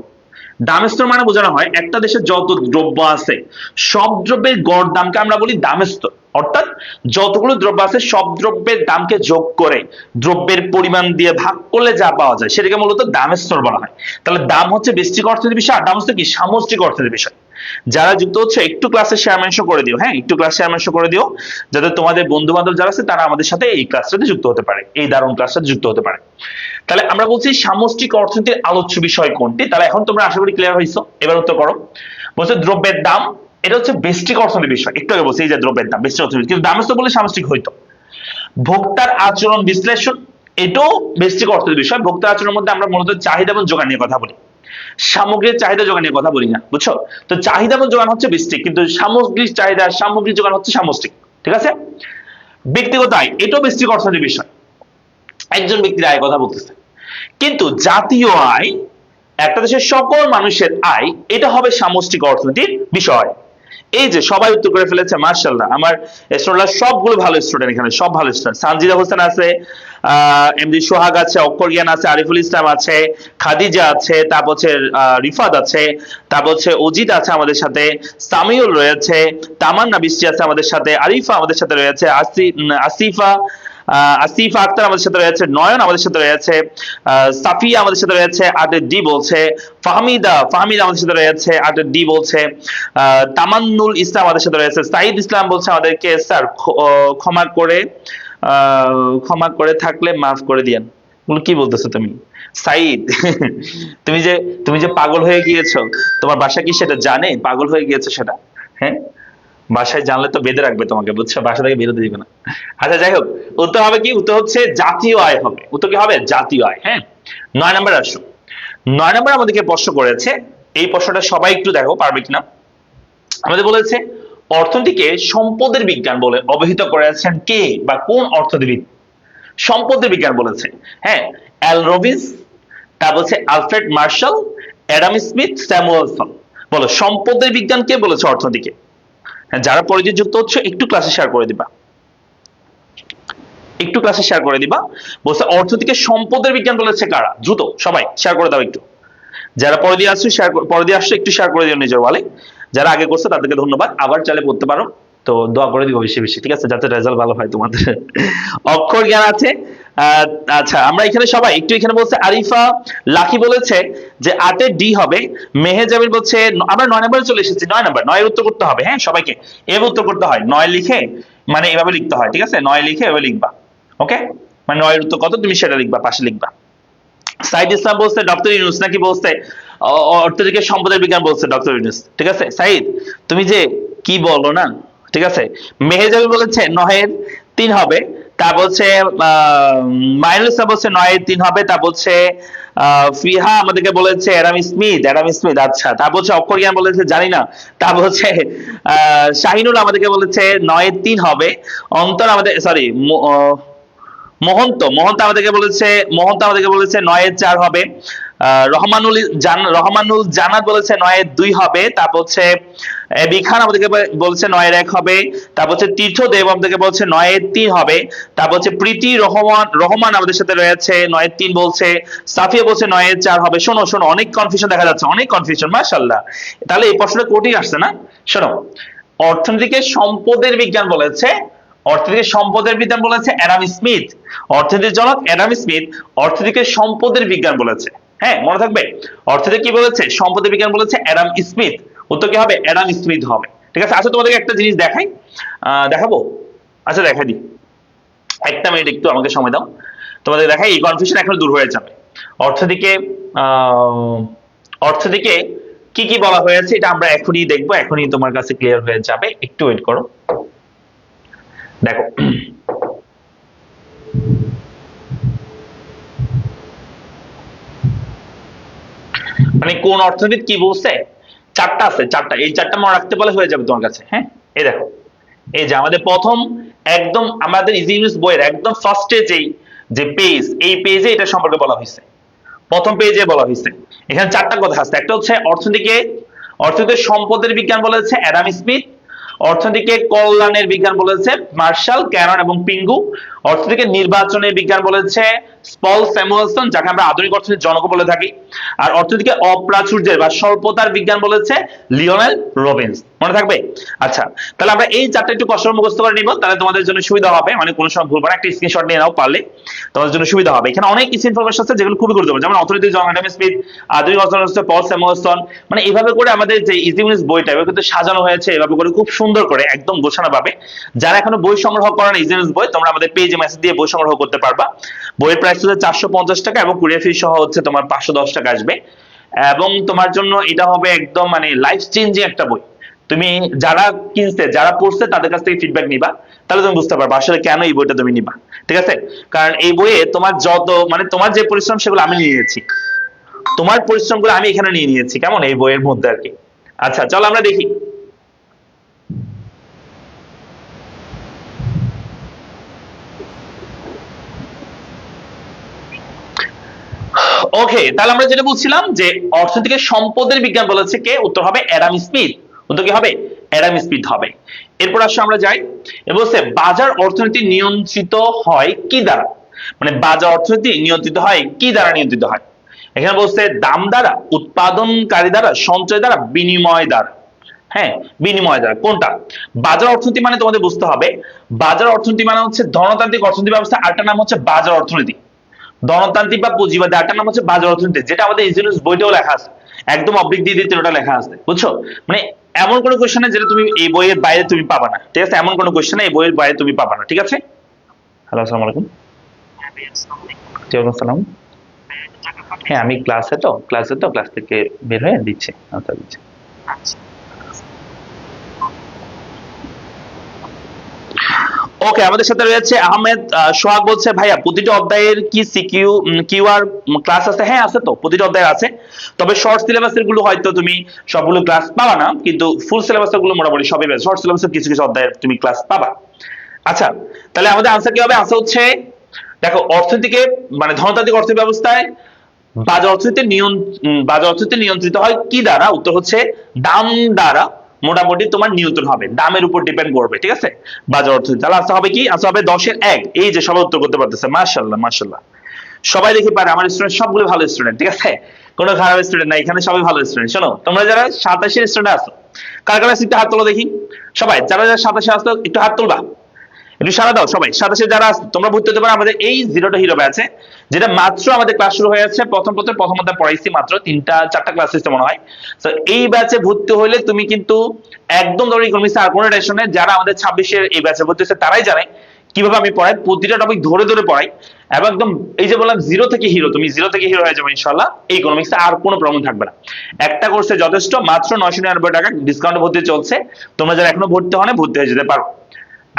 দাম স্তর মানে বোঝানো হয় একটা দেশের যত দ্রব্য আছে সব দ্রব্যের গড় দামকে আমরা বলি দাম স্তর। অর্থাৎ যতগুলো দ্রব্য আছে সব দ্রব্যের দামকে যোগ করে দ্রব্যের পরিমাণ দিয়ে ভাগ করলে যা পাওয়া যায় সেটাকে মূলত দাম স্তর বলা হয়। তাহলে দাম হচ্ছে ব্যষ্টিক অর্থনীতি বিষয়, আর দাম হচ্ছে কি সামষ্টিক অর্থনীতি বিষয়। যারা যুক্ত হচ্ছে একটু ক্লাসে শেয়ার মেনশন করে দিও। হ্যাঁ, একটু ক্লাস শেয়ার মেনশন করে দিও, যাতে তোমাদের বন্ধু বান্ধব যারা আছে তারা আমাদের সাথে এই ক্লাসটাতে যুক্ত হতে পারে, এই দারুণ ক্লাসটাতে যুক্ত হতে পারে। তাহলে আমরা বলছি সামষ্টিক অর্থনীতির আলোচ্য বিষয় কোনটি। তাহলে এখন তোমরা আশা করি ক্লিয়ার হইছো, এবার উত্তর করো। বলছে দ্রব্যের দাম, এটা হচ্ছে ব্যষ্টিক অর্থনীতি বিষয়। একটু আগে বলছি এই যে দ্রব্যের দাম ব্যষ্টিক অর্থনীতি, কিন্তু দাম তো বলে সামষ্টিক হইতো। ভোক্তার আচরণ বিশ্লেষণ, এটাও ব্যষ্টিক অর্থনীতি বিষয়। ভোক্তার আচরণের মধ্যে আমরা মূলত চাহিদা এবং যোগান নিয়ে কথা বলি, সামগ্রিক চাহিদা যোগান নিয়ে কথা বলি না, বুঝছো? তো চাহিদা এবং যোগান হচ্ছে ব্যষ্টিক, কিন্তু সামগ্রিক চাহিদা সামগ্রিক যোগান হচ্ছে সামষ্টিক, ঠিক আছে? ব্যক্তিগত আয়, এটাও ব্যষ্টিক অর্থনীতির বিষয়। একজন ব্যক্তির আয় কথা বলতেছে। কিন্তু জাতীয় আয়, একটা দেশের সকল মানুষের আয়, এটা হবে সামষ্টিক অর্থনীতির বিষয়। এই যে সবাই উত্তর করে ফেলেছে, মার্শাল্লাহ। আমার স্টুডেন্টরা সবগুলো ভালো স্টুডেন্ট, এখানে সব ভালো স্টুডেন্ট। সানজিদা হোসেন আছে, এমডি সোহাগ আছে, অক্ষর জ্ঞান আছে, আরিফুল ইসলাম আছে, খাদিজা আছে, তারপর হচ্ছে রিফাত আছে, তারপর হচ্ছে অজিত আছে আমাদের সাথে, সামিউল রয়েছে, তামান্না বৃষ্টি আছে আমাদের সাথে, আরিফা আমাদের সাথে রয়েছে, আসিফা আসিফা আক্তার আমাদের সাথে রয়েছে, নয়ন আমাদের সাথে রয়েছে, সাফিয়া আমাদের সাথে রয়েছে, আটের ডি বলছে, ফাহমিদা আমাদের সাথে রয়েছে, আটের ডি বলছে, তামান্নুল ইসলাম আমাদের সাথে রয়েছে, সাইদ ইসলাম বলছে আমাদেরকে স্যার ক্ষমা করে থাকলে মাফ করে দিয়েন। কি বলতেছো তুমি সাইদ? তুমি যে পাগল হয়ে গিয়েছো, তোমার বাসা কি সেটা জানে পাগল হয়ে গিয়েছো সেটা? হ্যাঁ, বাসায় জানলে তো বেঁধে রাখবে তোমাকে, বুঝছো, বাসা থেকে বেরোতে দিবে না। আচ্ছা যাই হোক, উত্তর হবে কি? উত্তর হচ্ছে জাতীয় আয় হবে। উত্তর কি হবে? জাতীয় আয়। হ্যাঁ, 9 নম্বর আসো। 9 নম্বর আমাদেরকে প্রশ্ন করেছে, এই প্রশ্নটা সবাই একটু দেখো পারবে কিনা। আমাদের বলেছে অর্থনীতিকে সম্পদের বিজ্ঞান বলে অভিহিত করেছেন কে বা কোন অর্থনীতিবিদ? সম্পদের বিজ্ঞান বলেছে। হ্যাঁ, এল রবিন্স, তারপর হচ্ছে Alfred Marshall, Adam Smith, Samuelson. বলো সম্পদের বিজ্ঞান কে বলেছে অর্থনীতিকে? হ্যাঁ, যারা পরিচয় যুক্ত হচ্ছে একটু ক্লাসে শেয়ার করে দিবা, একটু ক্লাসে শেয়ার করে দিবা। বলছে অর্থনীতিকে সম্পদের বিজ্ঞান বলেছে কারা? দ্রুত সবাই শেয়ার করে দাও একটু। যারা পরে দিয়ে আসছো একটু শেয়ার করে দিও নিজের ওয়ালে। যারা আগে করছো তাদেরকে ধন্যবাদ, আবার চাইলে পড়তে পারো। তো দোয়া করে দিব বেশি বেশি, ঠিক আছে, যাতে রেজাল্ট ভালো হয় তোমাদের। অক্ষর জ্ঞান আছে। আচ্ছা, আমরা এখানে সবাই একটু, এখানে বলছে আরিফা লাকি বলেছে যে আটের ডি হবে। মেহেজাবির বলছে, আমরা 9 নম্বরে চলে এসেছি। 9 নম্বর, 9 এর উত্তর করতে হবে। হ্যাঁ, সবাইকে এভাবে উত্তর করতে হয়, 9 লিখে, মানে এভাবে লিখতে হয়, ঠিক আছে, 9 লিখে এভাবে লিখবা। ওকে, মানে 9 এর উত্তর কত তুমি সেটা লিখবা, পাশে লিখবা। সাইদ ইসলাম বলছে ডক্টর ইউনুস, নাকি বলছে অর্থনীতিকে সম্পদের বিজ্ঞান বলছে ডক্টর ইউনুস, ঠিক আছে। সাইদ তুমি যে কি বলো না, ঠিক আছে। মেহেজাবি বলেছে 9-এর 3 হবে। তা বলছে মাইনুল ইসলাম বলছে 9-এর 3 হবে। তা বলছে ফিহা আমাদেরকে বলেছে অ্যাডাম স্মিথ। আচ্ছা, তা বলছে অক্ষর জ্ঞান বলেছে জানি না। তা বলছে শাহিনুল আমাদেরকে বলেছে 9-এর 3 হবে। অন্তর আমাদের, সরি, মোহন্ত আমাদেরকে বলেছে 9-এর 4 হবে। রহমানুল জান্নাত বলেছে 9-এর 2 হবে। তারপর হচ্ছে এবি খান আমাদেরকে বলছে 9-এর 1 হবে। তারপর হচ্ছে তীর্থদেব আমাদেরকে বলছে 9-এর 3 হবে। তারপর হচ্ছে প্রীতি রহমান আমাদের সাথে রয়েছে, 9-এর 3 বলছে। সাফিয়া বলছে 9-এর 4 হবে। শোনো শোনো, অনেক কনফিউশন দেখা যাচ্ছে, অনেক কনফিউশন, মাশাআল্লাহ। তাহলে এই প্রশ্নটা কঠিন আসছে না? শোনো, অর্থনীতিকে সম্পদের বিজ্ঞান বলেছে, অর্থনীতিকে সম্পদের বিজ্ঞান বলেছে অ্যাডাম স্মিথ। অর্থনীতির জনক অ্যাডাম স্মিথ অর্থনীতিকে সম্পদের বিজ্ঞান বলেছে। হ্যাঁ, মনে থাকবে, অর্থনীতি কি বলেছে? সম্পদের বিজ্ঞান বলেছে অ্যাডাম স্মিথ। উত্তর কি হবে? অ্যাডাম স্মিথ হবে, ঠিক আছে। আচ্ছা, তোমাদেরকে একটা জিনিস দেখাই, দেখাবো? আচ্ছা, দেখাই দিই, 1 মিনিট একটু আমাকে সময় দাও। তোমাদের দেখাই, এই কনফিউশন এখন দূর হয়ে যাবে। অর্থনীতিকে অর্থনীতিকে কি কি বলা হয়েছে এটা আমরা এখনই দেখবো, এখনই তোমার কাছে ক্লিয়ার হয়ে যাবে, একটু ওয়েট করো। দেখো, মানে কোন অর্থনীতি কি বলছে, 4টা আছে, 4টা, এই 4টা মনে রাখতে বলে হয়ে যাবে তোমার কাছে। হ্যাঁ, এই দেখো, এই যে আমাদের প্রথম, একদম আমাদের ইজি ইংলিশ বইয়ের একদম ফার্স্টে যে পেজ, এই পেজে এটা সম্পর্কে বলা হয়েছে, প্রথম পেজে বলা হয়েছে। এখানে 4টা কথা আছে। একটা হচ্ছে অর্থনীতিকে সম্পদের বিজ্ঞান বলেছে অ্যাডাম স্মিথ। অর্থনীতিকে কল্যাণের বিজ্ঞান বলেছে মার্শাল, ক্যানন এবং পিঙ্গু। অর্থনীতিকে নির্বাচনের বিজ্ঞান বলেছে পল স্যামুয়েলসন, যাকে আমরা আধুনিক অর্থনীতির জনক বলে থাকি। আর অর্থনীতিকে অপ্রাচুর্যের বা স্বল্পতার বিজ্ঞান বলেছে লিওনেল রবিন্স। মনে থাকবে? আচ্ছা, তাহলে আমরা এই 4টা একটু কষ্ট মুখস্থ করে নিব, তাহলে তোমাদের জন্য সুবিধা হবে, মানে কোনো সময় ভুলবার একটা স্ক্রিনশট নিয়ে নাও পারলে তোমাদের জন্য সুবিধা হবে। এখানে অনেক কিছু ইনফরমেশন আছে যেগুলো খুবই গুরুত্বপূর্ণ, যেমন অর্থনীতির জনক অ্যাডাম স্মিথ, আধুনিক অর্থনীতি হচ্ছে পল স্যামুয়েলসন। মানে এইভাবে করে আমাদের যে ইজি ইংলিশ বইটা এভাবে কিন্তু সাজানো হয়েছে, এভাবে করে খুব সুন্দর করে একদম গোছানো ভাবে। যারা এখনো বই সংগ্রহ করেন ইজি ইংলিশ বই, তোমরা আমাদের পেজে মেসেজ দিয়ে বই সংগ্রহ করতে পারবা। বইয়ের প্রাইস হচ্ছে 450 টাকা এবং কুরিয়ার ফি সহ হচ্ছে তোমার 510 টাকা আসবে। এবং তোমার জন্য এটা হবে একদম মানে লাইফ চেঞ্জিং একটা বই। তুমি যারা কিনছে, যারা পড়ছে তাদের কাছ থেকে ফিডব্যাক নিবা, তাহলে তুমি বুঝতে পারবা আসলে কেন এই বইটা তুমি নিবা, ঠিক আছে। কারণ এই বইয়ে তোমার যত, মানে তোমার যে পরিশ্রম সেগুলো আমি নিয়ে নিয়েছি, তোমার পরিশ্রমগুলো আমি এখানে নিয়ে নিয়েছি, কেমন, এই বইয়ের মধ্যে আর কি। আচ্ছা, চলো আমরা দেখি। ওকে, তাহলে আমরা যেটা বলছিলাম যে অর্থনীতিকে সম্পদের বিজ্ঞান বলেছে কে, উত্তর হবে অ্যাডাম স্মিথ। উত্তর কি হবে? অ্যাডাম স্মিথ হবে। এরপর আসলে আমরা যাই, এ বলছে বাজার অর্থনীতি নিয়ন্ত্রিত হয় কি দ্বারা, মানে বাজার অর্থনীতি নিয়ন্ত্রিত হয় কি দ্বারা নিয়ন্ত্রিত হয়। এখানে বলছে দাম দ্বারা, উৎপাদনকারী দ্বারা, সঞ্চয় দ্বারা, বিনিময় দ্বারা। হ্যাঁ, বিনিময় দ্বারা। কোনটা? বাজার অর্থনীতি মানে তোমাদের বুঝতে হবে, বাজার অর্থনীতি মানে হচ্ছে ধনতান্ত্রিক অর্থনীতি ব্যবস্থা, আরেকটা নাম হচ্ছে বাজার অর্থনীতি। ধনতান্ত্রিক বা পুঁজিবাদী আরেকটা নাম হচ্ছে বাজার অর্থনীতি, যেটা আমাদের ইউজিনিয়াস বইটাও লেখা আছে, একদম অবলিক দিয়ে দিতে ওটা লেখা আছে, বুঝছো? মানে এমন কোনো কোশ্চেন যেটা তুমি এই বইয়ের বাইরে তুমি পাবা না, ঠিক আছে? এমন কোনো কোশ্চেন এই বইয়ের বাইরে তুমি পাবা না, ঠিক আছে? হ্যালো, আসসালামু আলাইকুম। ওয়ালাইকুম আসসালাম। হ্যাঁ, আমি ক্লাস থেকে বের হয়ে দিচ্ছি, আনসার দিচ্ছি। ওকে, আমাদের সাথে রয়েছে আহমেদ সোহাগ, বলছে ভাইয়া প্রতিটা অধ্যায়ের কি সিকিউ কিউআর ক্লাস আছে? হ্যাঁ আছে তো, প্রতিটা অধ্যায় আছে, তবে শর্ট সিলেবাসের গুলো হয়তো তুমি সবগুলো ক্লাস পাবা না, কিন্তু ফুল সিলেবাসের গুলো মোটামুটি সবই পাবে, শর্ট সিলেবাসের কিছু কিছু অধ্যায়ের তুমি ক্লাস পাবা। আচ্ছা, তাহলে আমাদের আনসার কি হবে? আনসার হচ্ছে দেখো, অর্থনীতিকে মানে ধনতান্ত্রিক অর্থ ব্যবস্থায় বাজার অর্থনীতি নিয়ন্ত্রিত হয় কি দ্বারা? উত্তর হচ্ছে দাম দ্বারা, মোটামুটি তোমার নিয়ন্ত্রণ হবে, দামের উপর ডিপেন্ড করবে, ঠিক আছে? বাজার অর্থনীতি। তাহলে আসতে হবে কি? আসতে হবে 10-এর 1। এই যে সবাই উত্তর করতে পারতেছে, মাশাআল্লাহ মাশাআল্লাহ, সবাই দেখি পারে। আমার স্টুডেন্ট সবগুলো ভালো স্টুডেন্ট, ঠিক আছে? কোনো খারাপ স্টুডেন্ট নাই এখানে, সবাই ভালো স্টুডেন্ট। শোনো, তোমরা যারা 27-এর স্টুডেন্ট আছো, কার কার একটু হাত তোলো দেখি। সবাই যারা যারা 27-এ আসতো একটু হাত তুলবা, একটু সারা দাও সবাই। 27-এ যারা আছে তোমরা ভর্তি হতে পারো আমাদের এই জিরো টু হিরো ব্যাচে, যেটা মাত্র আমাদের ক্লাস শুরু হয়ে যাচ্ছে। প্রথম অধ্যায় পড়াইছি মাত্র 3-4টা ক্লাস সিস্টেম মনে হয়। তো এই ব্যাচে ভর্তি হলে তুমি কিন্তু একদম ধরো ইকোনমিক্স আর কোনো টেনশনে, যারা আমাদের 26-এর এই ব্যাচে ভর্তি হচ্ছে তারাই জানে কিভাবে আমি পড়াই, প্রতিটা টপিক ধরে ধরে পড়াই, এবং একদম এই যে বললাম জিরো থেকে হিরো, তুমি জিরো থেকে হিরো হয়ে যাবে ইনশাআল্লাহ। এই ইকোনমিক্সে আর কোনো প্রবলেম থাকবে না। একটা কোর্সে যথেষ্ট, মাত্র 999 টাকা ডিসকাউন্ট ভর্তি চলছে, তোমরা যারা এখনো ভর্তি হও না ভর্তি হয়ে যেতে পারো।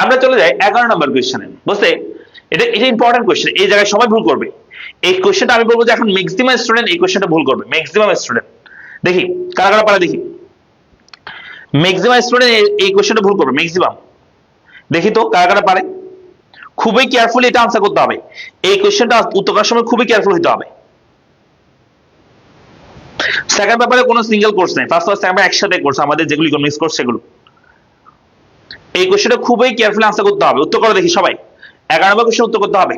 আমরা চলে যাই 11 নম্বর কোয়েশ্চেনে। বুঝতে, এটা ইম্পর্টেন্ট কোয়েশ্চেন, এই জায়গায় সবাই ভুল করবে। এই কোয়েশ্চেনটা আমি বলবো যে এখন ম্যাক্সিমাম স্টুডেন্ট এই কোয়েশ্চেনটা ভুল করবে, ম্যাক্সিমাম স্টুডেন্ট। দেখি কারা কারা পারে, দেখি ম্যাক্সিমাম স্টুডেন্ট এই কোয়েশ্চেনটা ভুল করবে, ম্যাক্সিমাম। দেখি তো কারা কারা পারে। খুবই কেয়ারফুলি এটা আনসার করতে হবে, এই কোয়েশ্চেনটা উত্তর করার সময় খুবই কেয়ারফুল হতে হবে। সেকেন্ড পেপারে কোনো সিঙ্গেল কোর্স নেই, ফার্স্ট আর সেকেন্ড পেপার একসাথে কোর্স, আমাদের যেগুলো ইকোনমিক্স কোর্স সেগুলো। এই কোয়েশ্চেনটা খুবই কেয়ারফুলি আনসার করতে হবে। উত্তর করো দেখি সবাই, 11 নম্বর কোয়েশ্চেন উত্তর করতে হবে।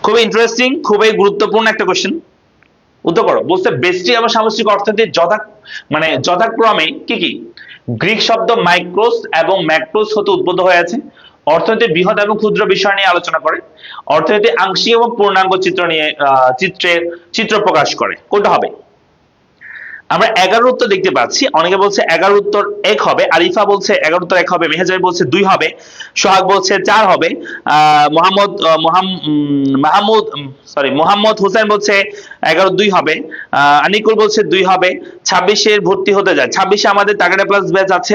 খুবই ইন্টারেস্টিং, খুবই গুরুত্বপূর্ণ একটা কোয়েশ্চেন, উত্তর করো। বলতে ব্যষ্টিক এবং সামষ্টিক অর্থনীতির যথাক্রমে কি কি? গ্রিক শব্দ মাইক্রোস এবং ম্যাক্রোস হতে উদ্ভূত হয়েছে। অর্থনীতি বৃহৎ এবং ক্ষুদ্র বিষয় নিয়ে আলোচনা করে। অর্থনীতি আংশিক এবং পূর্ণাঙ্গ চিত্র প্রকাশ করে। কোনটা হবে? আমরা 11 উত্তর দেখতে পাচ্ছি, অনেকে বলছে 11 উত্তর 1 হবে, আরিফা বলছে 11 উত্তর 1 হবে, মেহেজাবি বলছে 2 হবে, সোহাগ বলছে 4 হবে, মোহাম্মদ হোসেন বলছে 11 2 হবে, আনিকুল বলছে 2 হবে। 26-এর ভর্তি হতে যায়, 26-এ আমাদের টার্গেট প্লাস ব্যাচ আছে,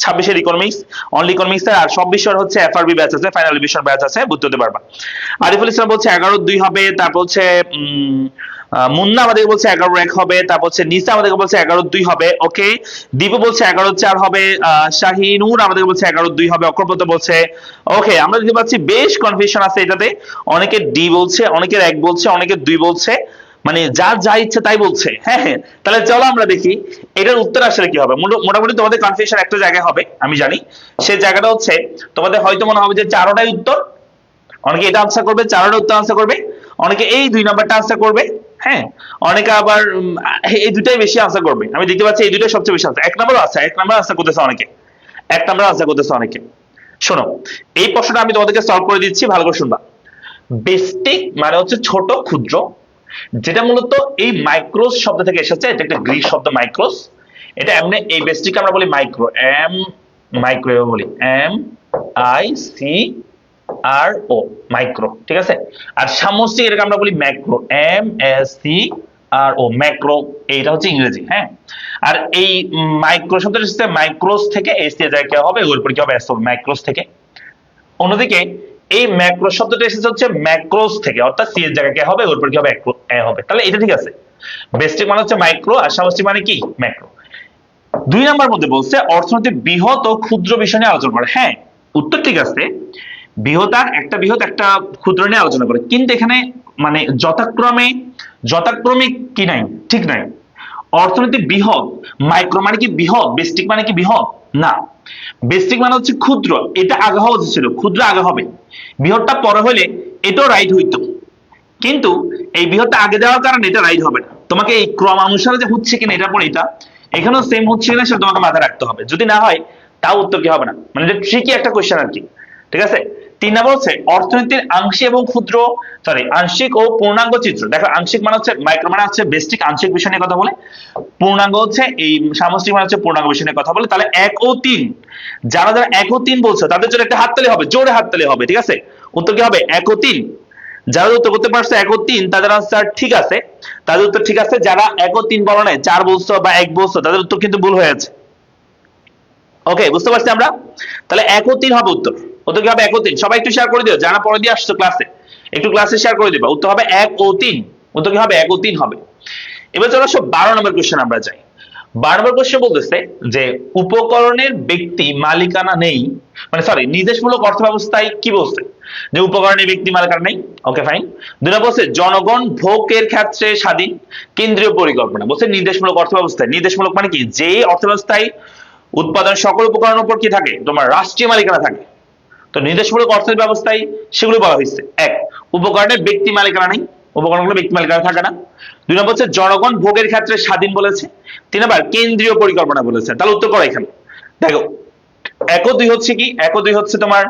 26-এর ইকোনমিক্স, অনলি ইকোনমিক্স, আর 24-এর হচ্ছে এফআরবি ব্যাচ আছে, ফাইনাল রিভিশন ব্যাচ আছে, ভর্তি হতে পারবা। আরিফুল ইসলাম বলছে 11 2 হবে, তারপর হচ্ছে মুন্না আমাদেরকে বলছে 11 1 হবে, তারপর হচ্ছে নিসা আমাদেরকে বলছে 11 2 হবে। ওকে, দীপু বলছে 11 4 হবে, শাহিনুর আমাদেরকে বলছে 11 2 হবে, অক্ষরপত বলছে। ওকে, আমরা দেখতে পাচ্ছি বেশ কনফিউশন আছে এটাতে, অনেকে ডি বলছে, অনেকের 1 বলছে, অনেকে 2 বলছে, মানে যার যা ইচ্ছে তাই বলছে। হ্যাঁ হ্যাঁ, তাহলে চলো আমরা দেখি এটার উত্তর আসলে কি হবে। মোটামুটি তোমাদের কনফিউশন একটা জায়গায় হবে, আমি জানি। সেই জায়গাটা হচ্ছে তোমাদের হয়তো মনে হবে যে 4টাই উত্তর, অনেকে এটা আনসার করবে, 4টা উত্তর আনসার করবে, অনেকে এই 2 নাম্বারটা আনসার করবে। হ্যাঁ, অনেকে আবার এই দুটাই বেশি আনসার করবে, আমি দেখতে পাচ্ছি এই দুটাই সবচেয়ে বেশি আনসার। 1 নাম্বার আছে, 1 নাম্বার আনসার করতেছে অনেকে, 1 নাম্বার আনসার করতেছে অনেকে। শোনো, এই প্রশ্নটা আমি তোমাদেরকে সলভ করে দিচ্ছি, ভালো করে শুনবা। বেস্টিক মানে হচ্ছে ছোট, ক্ষুদ্র, যেটা মূলত এই মাইক্রোস শব্দ থেকে এসেছে, এটা একটা গ্রিক শব্দ মাইক্রোস। এটা এমনি এই বেস্টিক আমরা বলি মাইক্রো, মাইক্রো বলি, MICRO, মাইক্রো, ঠিক আছে? আর সামষ্টিক এটাকে আমরা বলি ম্যাক্রো, MACRO, ম্যাক্রো, এইটা হচ্ছে ইংরেজি। হ্যাঁ, আর এই মাইক্রো শব্দটা এসেছে মাইক্রোস থেকে, এস দিয়ে যায় কি হবে, ওর উপর কি হবে, এস হবে, মাইক্রোস থেকে। অন্যদিকে এই ম্যাক্রো শব্দটা এসেছে হচ্ছে ম্যাক্রোস থেকে, অর্থাৎ সি এর জায়গায় কি হবে, ওর উপর কি হবে, এ হবে। তাহলে এটা ঠিক আছে, বেস্টিক মানে হচ্ছে মাইক্রো, আর সামষ্টিক মানে কি, ম্যাক্রো। 2 নাম্বার মধ্যে বলছে অর্থনীতি বৃহৎ ও ক্ষুদ্র বিষয় নিয়ে আলোচনা করে। হ্যাঁ, উত্তর ঠিক আছে, বৃহৎ আর একটা বৃহৎ একটা ক্ষুদ্র নিয়ে আলোচনা করে, কিন্তু এখানে মানে যথাক্রমে কি নাই, ঠিক নাই। অর্থনীতি বৃহৎ, মাইক্রো মানে কি বৃহৎ, বেস্টিক মানে কি বৃহৎ না, বেস্টিক মানে হচ্ছে ক্ষুদ্র, এটা আগে হওয়া উচিত ছিল, ক্ষুদ্র আগে হবে, বৃহৎটা পরে হলে এটাও রাইট হইতো, কিন্তু এই বৃহৎটা আগে দেওয়ার কারণে এটা রাইট হবে না। তোমাকে এই ক্রমানুসারে যে হচ্ছে কিনা এটা পরে এটা এখানেও সেম হচ্ছে কিনা সেটা তোমাকে মাথায় রাখতে হবে, যদি না হয় তাও উত্তর কি হবে না, মানে এটা ট্রিকি একটা কোয়েশ্চেন আর কি। ঠিক আছে, 3 নম্বর হচ্ছে অর্থনীতির আংশিক এবং ক্ষুদ্র আংশিক ও পূর্ণাঙ্গ চিত্র। দেখো আংশিক মানে হচ্ছে মাইক্রো মানে হচ্ছে বেস্টিক আংশিক বিষয় নিয়ে কথা বলে, পূর্ণাঙ্গ হচ্ছে এই সামষ্টিক মানে হচ্ছে পূর্ণাঙ্গ বিষয় নিয়ে কথা বলে। তাহলে 1 ও 3, যারা যারা 1 ও 3 বলছো তাদের জন্য একটা হাততালি হবে, জোরে হাততালি হবে। ঠিক আছে, উত্তর কি হবে 1 ও 3। যারা উত্তর করতে পারছে 1 ও 3 তাদের আনসার ঠিক আছে, তাদের উত্তর ঠিক আছে। যারা 1 ও 3 বলো না, 4 বলছো বা 1 বলছো, তাদের উত্তর কিন্তু ভুল হয়ে আছে। ওকে, বুঝতে পারছি আমরা। তাহলে 1 ও 3 হবে উত্তর। উত্তর কি হবে 1 ও 3? সবাই একটু শেয়ার করে দিও, যারা পরে দিয়ে আসছো ক্লাসে একটু ক্লাসে শেয়ার করে দিবা। উত্তর হবে 1 ও 3। উত্তর কি হবে 1 ও 3 হবে। এবার চলো আসো 12 নম্বর কোশ্চেন আমরা যাই। 12 নম্বর কোশ্চেন বলতেছে যে উপকরণের ব্যক্তি মালিকানা নেই, মানে সরি নির্দেশমূলক অর্থ ব্যবস্থায় কি বলছে যে উপকরণের ব্যক্তি মালিকানা নেই। Okay fine. 2 নম্বর বলছে জনগণ ভোগের ক্ষেত্রে স্বাধীন, কেন্দ্রীয় পরিকল্পনা। বলছে নির্দেশমূলক অর্থ ব্যবস্থায়, নির্দেশমূলক মানে কি, যে অর্থ ব্যবস্থায় উৎপাদন সকল উপকরণের উপর কি থাকে, তোমার রাষ্ট্রীয় মালিকানা থাকে। তো নির্দেশমূলক অর্থ ব্যবস্থায় সেগুলো বলা হয়েছে। 1, উপকরণের ব্যক্তি মালিকানা নেই, উপকরণগুলো ব্যক্তি মালিকানা থাকে না। 2 নম্বর হচ্ছে জনগণ ভোগের ক্ষেত্রে স্বাধীন বলেছে। 3 নম্বর কেন্দ্রীয় পরিকল্পনা বলেছে। তাহলে উত্তর করো এখানে। দেখো 1 ও 2 হচ্ছে কি, 1 ও 2 হচ্ছে তোমার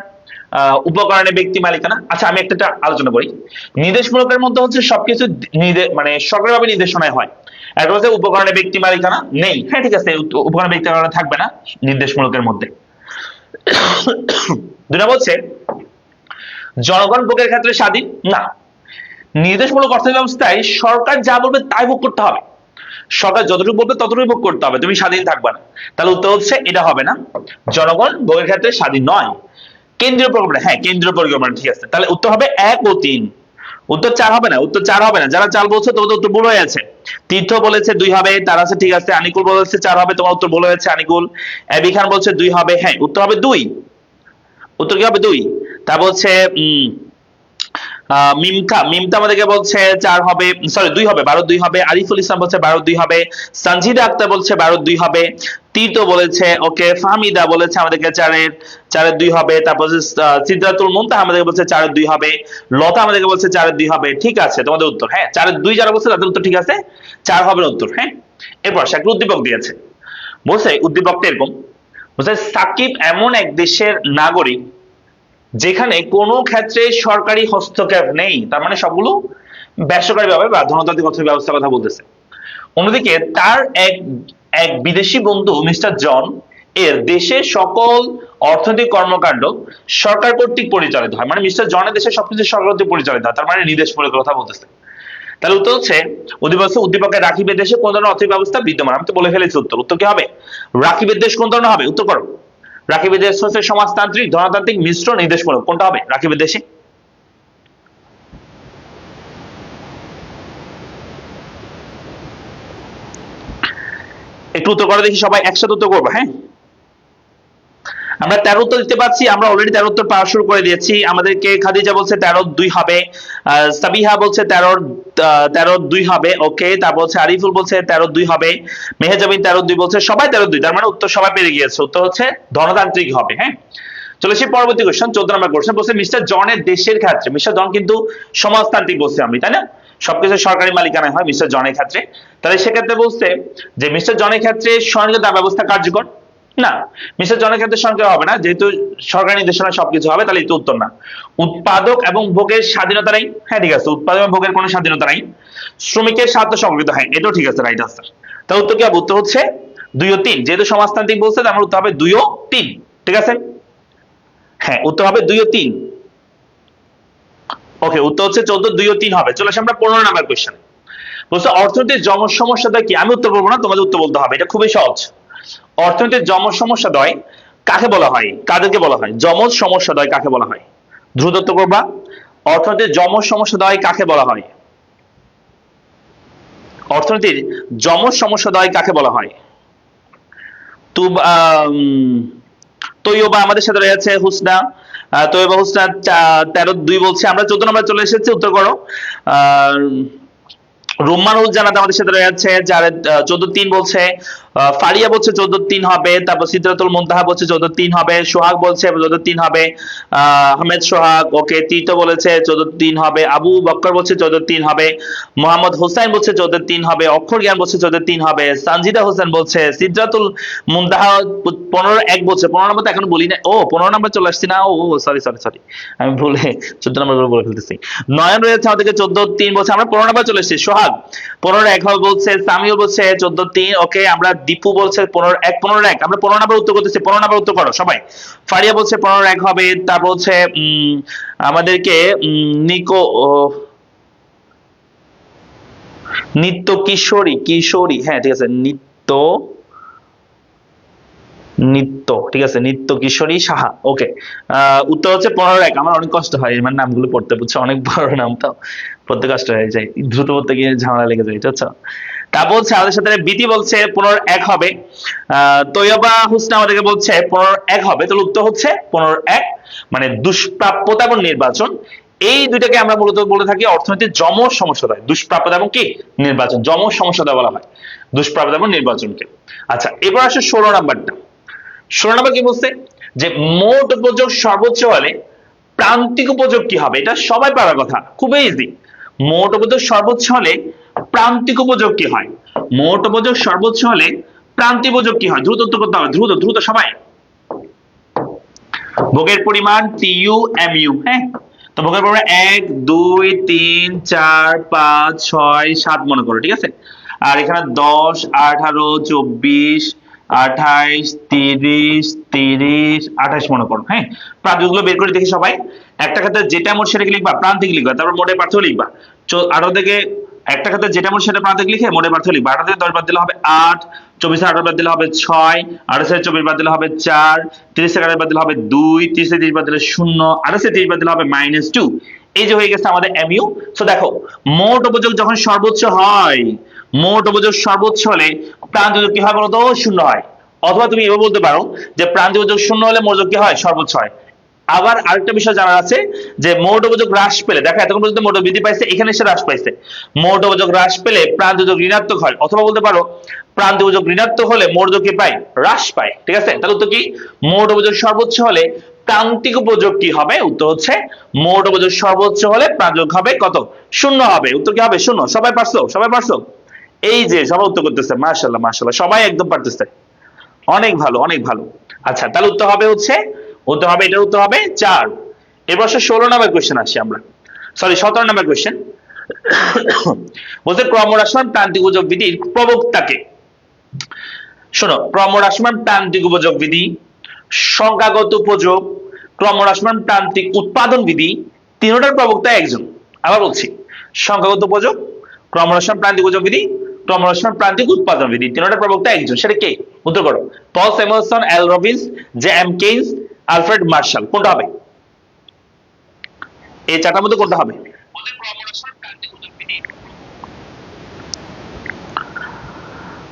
উপকরণের ব্যক্তি মালিকানা। আচ্ছা আমি একটা আলোচনা করি। নির্দেশমূলকের মধ্যে হচ্ছে সবকিছু মানে সরকারিভাবে নির্দেশনায় হয়। একটা হচ্ছে উপকরণের ব্যক্তি মালিকানা নেই, হ্যাঁ ঠিক আছে, উপকরণের ব্যক্তি মালিকানা থাকবে না নির্দেশমূলকের মধ্যে। 2 নম্বর হচ্ছে জনগণ ভোগের ক্ষেত্রে স্বাধীন না, নির্দেশমূলক অর্থ ব্যবস্থায় সরকার যা বলবে তাই ভোগ করতে হবে, সরকার যতটুকু বলবে ততটুকু ভোগ করতে হবে, তুমি স্বাধীন থাকবে না। তাহলে উত্তর হচ্ছে এটা হবে না, জনগণ ভোগের ক্ষেত্রে স্বাধীন নয়। কেন্দ্রীয় পরিকল্পনা, হ্যাঁ কেন্দ্রীয় পরিকল্পনা ঠিক আছে। তাহলে উত্তর হবে 1 ও 3। উত্তর 4 হবে না, উত্তর 4 হবে না। যারা 4 বলছে তোমাদের উত্তর ভুল হয়ে আছে। তীর্থ বলেছে 2 হবে, তার আছে ঠিক আছে। আনিকুল বলেছে 4 হবে, তোমার উত্তর ভুল হয়েছে আনিকুল। এবি খান বলছে 2 হবে, হ্যাঁ উত্তর হবে 2। উত্তর কি হবে 2। তা বলছে মিমতা আমাদেরকে বলছে 4 হবে, সরি 2 হবে, 12 2 হবে। আরিফুল ইসলাম বলছে 12 2 হবে। সঞ্জিদা আক্তার বলছে 12 2 হবে। তীর্থ বলেছে ওকে। ফাহমিদা বলেছে আমাদেরকে 4 এর 2 হবে। তারপর সিদ্ধাতুল মুনতাহা আমাদেরকে বলছে 4 এর 2 হবে। লতা আমাদেরকে বলছে 4 এর 2 হবে। ঠিক আছে তোমাদের উত্তর, হ্যাঁ 4 এর 2 যারা বলছে তাদের উত্তর ঠিক আছে, 4 হবে উত্তর। হ্যাঁ এরপর সে একটা উদ্দীপক দিয়েছে, বলছে উদ্দীপকটা এরকম, বলছে সাকিব এমন এক দেশের নাগরিক যেখানে কোনো ক্ষেত্রে সরকারি হস্তক্ষেপ নেই, তার মানে সবগুলো বেসরকারি ভাবে বা ধনতান্ত্রিক অর্থ ব্যবস্থার কথা বলতেছে। অন্যদিকে তার এক এক বিদেশি বন্ধু মিস্টার জন এর দেশে সকল অর্থনৈতিক কর্মকাণ্ড সরকার কর্তৃক পরিচালিত হয়, মানে মিস্টার জনের দেশে সবকিছু সরকার কর্তৃক পরিচালিত হয়, তার মানে নির্দেশমূলক কথা বলতেছে। তাহলে উত্তর হচ্ছে উদ্দীপকের রাকিবের দেশে কোন ধরনের অর্থনৈতিক ব্যবস্থা বিদ্যমান। আমি তো বলে ফেলেছি উত্তর। উত্তর কি হবে রাকিবের দেশ কোন ধরনের হবে, উত্তর করো। রাকিবের দেশ হচ্ছে সমাজতান্ত্রিক, ধনতান্ত্রিক, মিশ্র, নির্দেশমূলক। কোনটা হবে রাকিবের দেশে? একটু উত্তর করে দেখি, সবাই একসাথে উত্তর করবো। হ্যাঁ আমরা 13 উত্তর দিতে পারছি, আমরা অলরেডি 13 উত্তর পাওয়া শুরু করে দিয়েছি। আমাদেরকে খাদিজা বলছে 13 2 হবে, সাবিহা বলছে 13 2 হবে। ওকে, তারপর হচ্ছে আরিফুল বলছে 13 2 হবে, মেহেজাবিন 13 2 বলছে, সবাই 13 2, তার মানে উত্তর সবাই পেরে গিয়েছে। উত্তর হচ্ছে ধনতান্ত্রিক হবে। হ্যাঁ চলে আসি পরবর্তী কোশ্চেন, 14 নম্বর কোশ্চেন। বলছে মিস্টার জনের দেশের ক্ষেত্রে, মিস্টার জন কিন্তু সমাজতান্ত্রিক বলছি আমি, তাই না, সবকিছু সরকারি মালিকানায় হয় মিস্টার জনের ক্ষেত্রে। তাহলে সেক্ষেত্রে বলছে যে মিস্টার জনের ক্ষেত্রে স্বয়ংক্রিয় দাম ব্যবস্থা কার্যকর না, মিস্টার জনের ক্ষেত্রে স্বয়ংক্রিয় হবে না, যেহেতু সরকারি নির্দেশনায় সবকিছু হবে, তাহলে এটা উত্তর না। উৎপাদক এবং ভোগের স্বাধীনতা নাই, হ্যাঁ ঠিক আছে, উৎপাদক এবং ভোগের কোনো স্বাধীনতা নাই। শ্রমিকের স্বার্থ সংগৃহীত, হ্যাঁ এটাও ঠিক আছে, রাইট আনসার। তাহলে উত্তর কি হবে? উত্তর হচ্ছে 2 ও 3, যেহেতু সমাজতান্ত্রিক বলছে তার মানে উত্তর হবে 2 ও 3। ঠিক আছে, হ্যাঁ উত্তর হবে 2 ও 3। ওকে, উত্তর হচ্ছে 14 2 ও 3 হবে। চলে আসি আমরা 15 নাম্বার কোশ্চেন। বলছে অর্থনীতির যমজ সমস্যাদ্বয় কি? আমি উত্তর বলবো না, তোমাদের উত্তর বলতে হবে, এটা খুবই সহজ। অর্থনীতির যমজ সমস্যাদ্বয় কাকে বলা হয়, কাদেরকে বলা হয়? যমজ সমস্যাদ্বয় কাকে বলা হয়? দ্রুত উত্তর করবা। অর্থনীতির যমজ সমস্যাদ্বয় কাকে বলা হয়? অর্থনীতির যমজ সমস্যাদ্বয় কাকে বলা হয়? তৈয়বা আমাদের সাথে রয়েছে, হুসনা, তৈবা হোসনা 13-2 বলছে। আমরা 14 নম্বরে চলে এসেছি, উত্তর করো। আহ রুম্মানুল জানাত আমাদের সাথে রয়েছে, যার 14-3 বলছে। ফারিয়া বলছে 14-3 হবে। তারপর সিদরাতুল মুনতাহা বলছে 14-3 হবে। সোহাগ বলছে 14-3 হবে। আহমেদ সোহাগ ওকে। তীর্থ বলেছে 14-3 হবে। আবু বক্কর বলছে 14-3 হবে। মোহাম্মদ হোসাইন বলছে 14-3 হবে। অক্ষর জ্ঞান বলছে 14-3 হবে। সানজিদা হোসেন বলছে সিদরাতুল মুনতাহা 15-1 বলছে। 15 নম্বর তো এখন বলি না, ও 15 নম্বর চলে আসছি না, ও সরি সরি সরি, আমি ভুলে 14 নম্বর বলে ফেলতেছি। নয়ন রয়েছে আমাদেরকে 14-3 বলছে। আমরা 15 নম্বর চলে এসেছি। সোহাগ 15-1 হবে বলছে। সামিউল বলছে 14-3 ওকে। আমরা দীপু বলছে 15-1 15-1। আমরা 15 নম্বর উত্তর করতেছি, 15 নম্বর উত্তর করো সবাই। ফারিয়া বলছে 15-1 হবে। তারপর হচ্ছে আমাদেরকে নিকো নিত্য কিশোরী কিশোরী, হ্যাঁ ঠিক আছে, নিত্য নিত্য ঠিক আছে, নিত্য কিশোরী সাহা ওকে। উত্তর হচ্ছে 15-1। আমার অনেক কষ্ট হয় মানে নামগুলো পড়তে, বুঝছো, অনেক বড় নাম তো পড়তে কষ্ট হয়ে যায়, দ্রুত পড়তে গিয়ে ঝামেলা লেগে যায়, বুঝছো। তারপর হচ্ছে আমাদের সাথে বিতি বলছে 15-1 হবে। তৈয়বা হুসনা আমাদেরকে বলছে 15-1 হবে। তাহলে উত্তর হচ্ছে 15-1, মানে দুষ্প্রাপ্যতা এবং নির্বাচন, এই দুইটাকে আমরা মূলত বলে থাকি অর্থনীতির যমজ সমস্যাদ্বয়। দুষ্প্রাপ্যতা এবং কি নির্বাচন, যমজ সমস্যাদ্বয় বলা হয় দুষ্প্রাপ্যতা এবং নির্বাচনকে। আচ্ছা, এবার আসে 16 নাম্বারটা। 16 নম্বর কি বলছে যে মোট উপযোগ সর্বোচ্চ হলে প্রান্তিক উপযোগ কি হবে? এটা সবাই পারার কথা, খুবই ইজি। মোট উপযোগ সর্বোচ্চ হলে প্রান্তিক উপযোগ কি হয়? মোট উপযোগ সর্বোচ্চ হলে প্রান্তিক উপযোগ কি হয়? দ্রুত উত্তর করতে হবে, দ্রুত দ্রুত সবাই। ভোগের পরিমাণ টিইউ এমইউ, হ্যাঁ। তো ভোগের পরিমাণ 1 2 3 4 5 6 7 মনে করো, ঠিক আছে। আর এখানে 10 18 24 28 30 30 28 মনে করো, হ্যাঁ। প্রান্তিকগুলো বের করে দেখি সবাই। একটা ক্ষেত্রে যেটা মোট সেটাকে লিখবা, প্রান্তিক লিখবা, তারপর মোটের পার্থক্য লিখবা। 18 থেকে একটা ক্ষেত্রে যেটা মোট সেটা প্রান্তিক লিখে মোটের পার্থক্য লিখবা। 18 থেকে 10 বাদ দিলে হবে 8, 24 18 বাদ দিলে হবে 6, 28 থেকে 24 বাদ দিলে হবে 4, 30 থেকে 28 বাদ দিলে হবে 2, 30 থেকে 30 বাদ দিলে 0, 28 থেকে 30 বাদ দিলে হবে -2। এই যে হয়ে গেছে আমাদের এমইউ। সো দেখো, মোট উপযোগ যখন সর্বোচ্চ হয়, মোট উপযোগ সর্বোচ্চ হলে প্রান্তিক উপযোগ কি হয় বলতো? 0 হয়। অথবা তুমি এভাবে বলতে পারো যে প্রান্তিক উপযোগ 0 হলে মোট উপযোগ কি হয়? সর্বোচ্চ হয়। আবার আরেকটা বিষয় জানা আছে যে মোট উপযোগ হ্রাস পেলে, দেখো এতক্ষণ পর্যন্ত মোট বৃদ্ধি পাইছে, এখানে এসে হ্রাস পাইছে। মোট উপযোগ হ্রাস পেলে প্রান্তিক উপযোগ ঋণাত্মক হয়। অথবা বলতে পারো প্রান্তিক উপযোগ ঋণাত্মক হলে মোট উপযোগ কি পায়? হ্রাস পায়, ঠিক আছে। তাহলে উত্তর কি? মোট উপযোগ সর্বোচ্চ হলে প্রান্তিক উপযোগ কি হবে? উত্তর হচ্ছে মোট উপযোগ সর্বোচ্চ হলে প্রান্তিক হবে কত? 0 হবে। উত্তর কি হবে? 0। সবাই পারছো? সবাই পারছো? এই যে সবাই উত্তর করতেছে, মাশাআল্লাহ মাশাআল্লাহ, সবাই একদম পারতেছে, অনেক ভালো অনেক ভালো। আচ্ছা, তাহলে উত্তর হবে হচ্ছে, উত্তর হবে, এটার উত্তর হবে 4। এবার 16 নম্বর কোশ্চেন আসি আমরা, সরি 17 নম্বর কোশ্চেন। বলতে ক্রমহ্রাসমান প্রান্তিক উপযোগ বিধির প্রবক্তাকে। শোনো, ক্রমহ্রাসমান প্রান্তিক উপযোগ বিধি, সংখ্যাগত উপযোগ, ক্রমহ্রাসমান প্রান্তিক উৎপাদন বিধি, তিনটার প্রবক্তা একজন। আবার বলছি, সংখ্যাগত উপযোগ, ক্রমহ্রাসমান প্রান্তিক উপযোগ বিধি, ক্রমহ্রাসমান প্রান্তিক উৎপাদন বিধি, তিনটার প্রবক্তা একজন। সেটা কে? উত্তর করো। Paul Samuelson, L Robbins, J M Keynes, Alfred Marshall. কোনটা হবে? এই চারটার মধ্যে কোনটা হবে?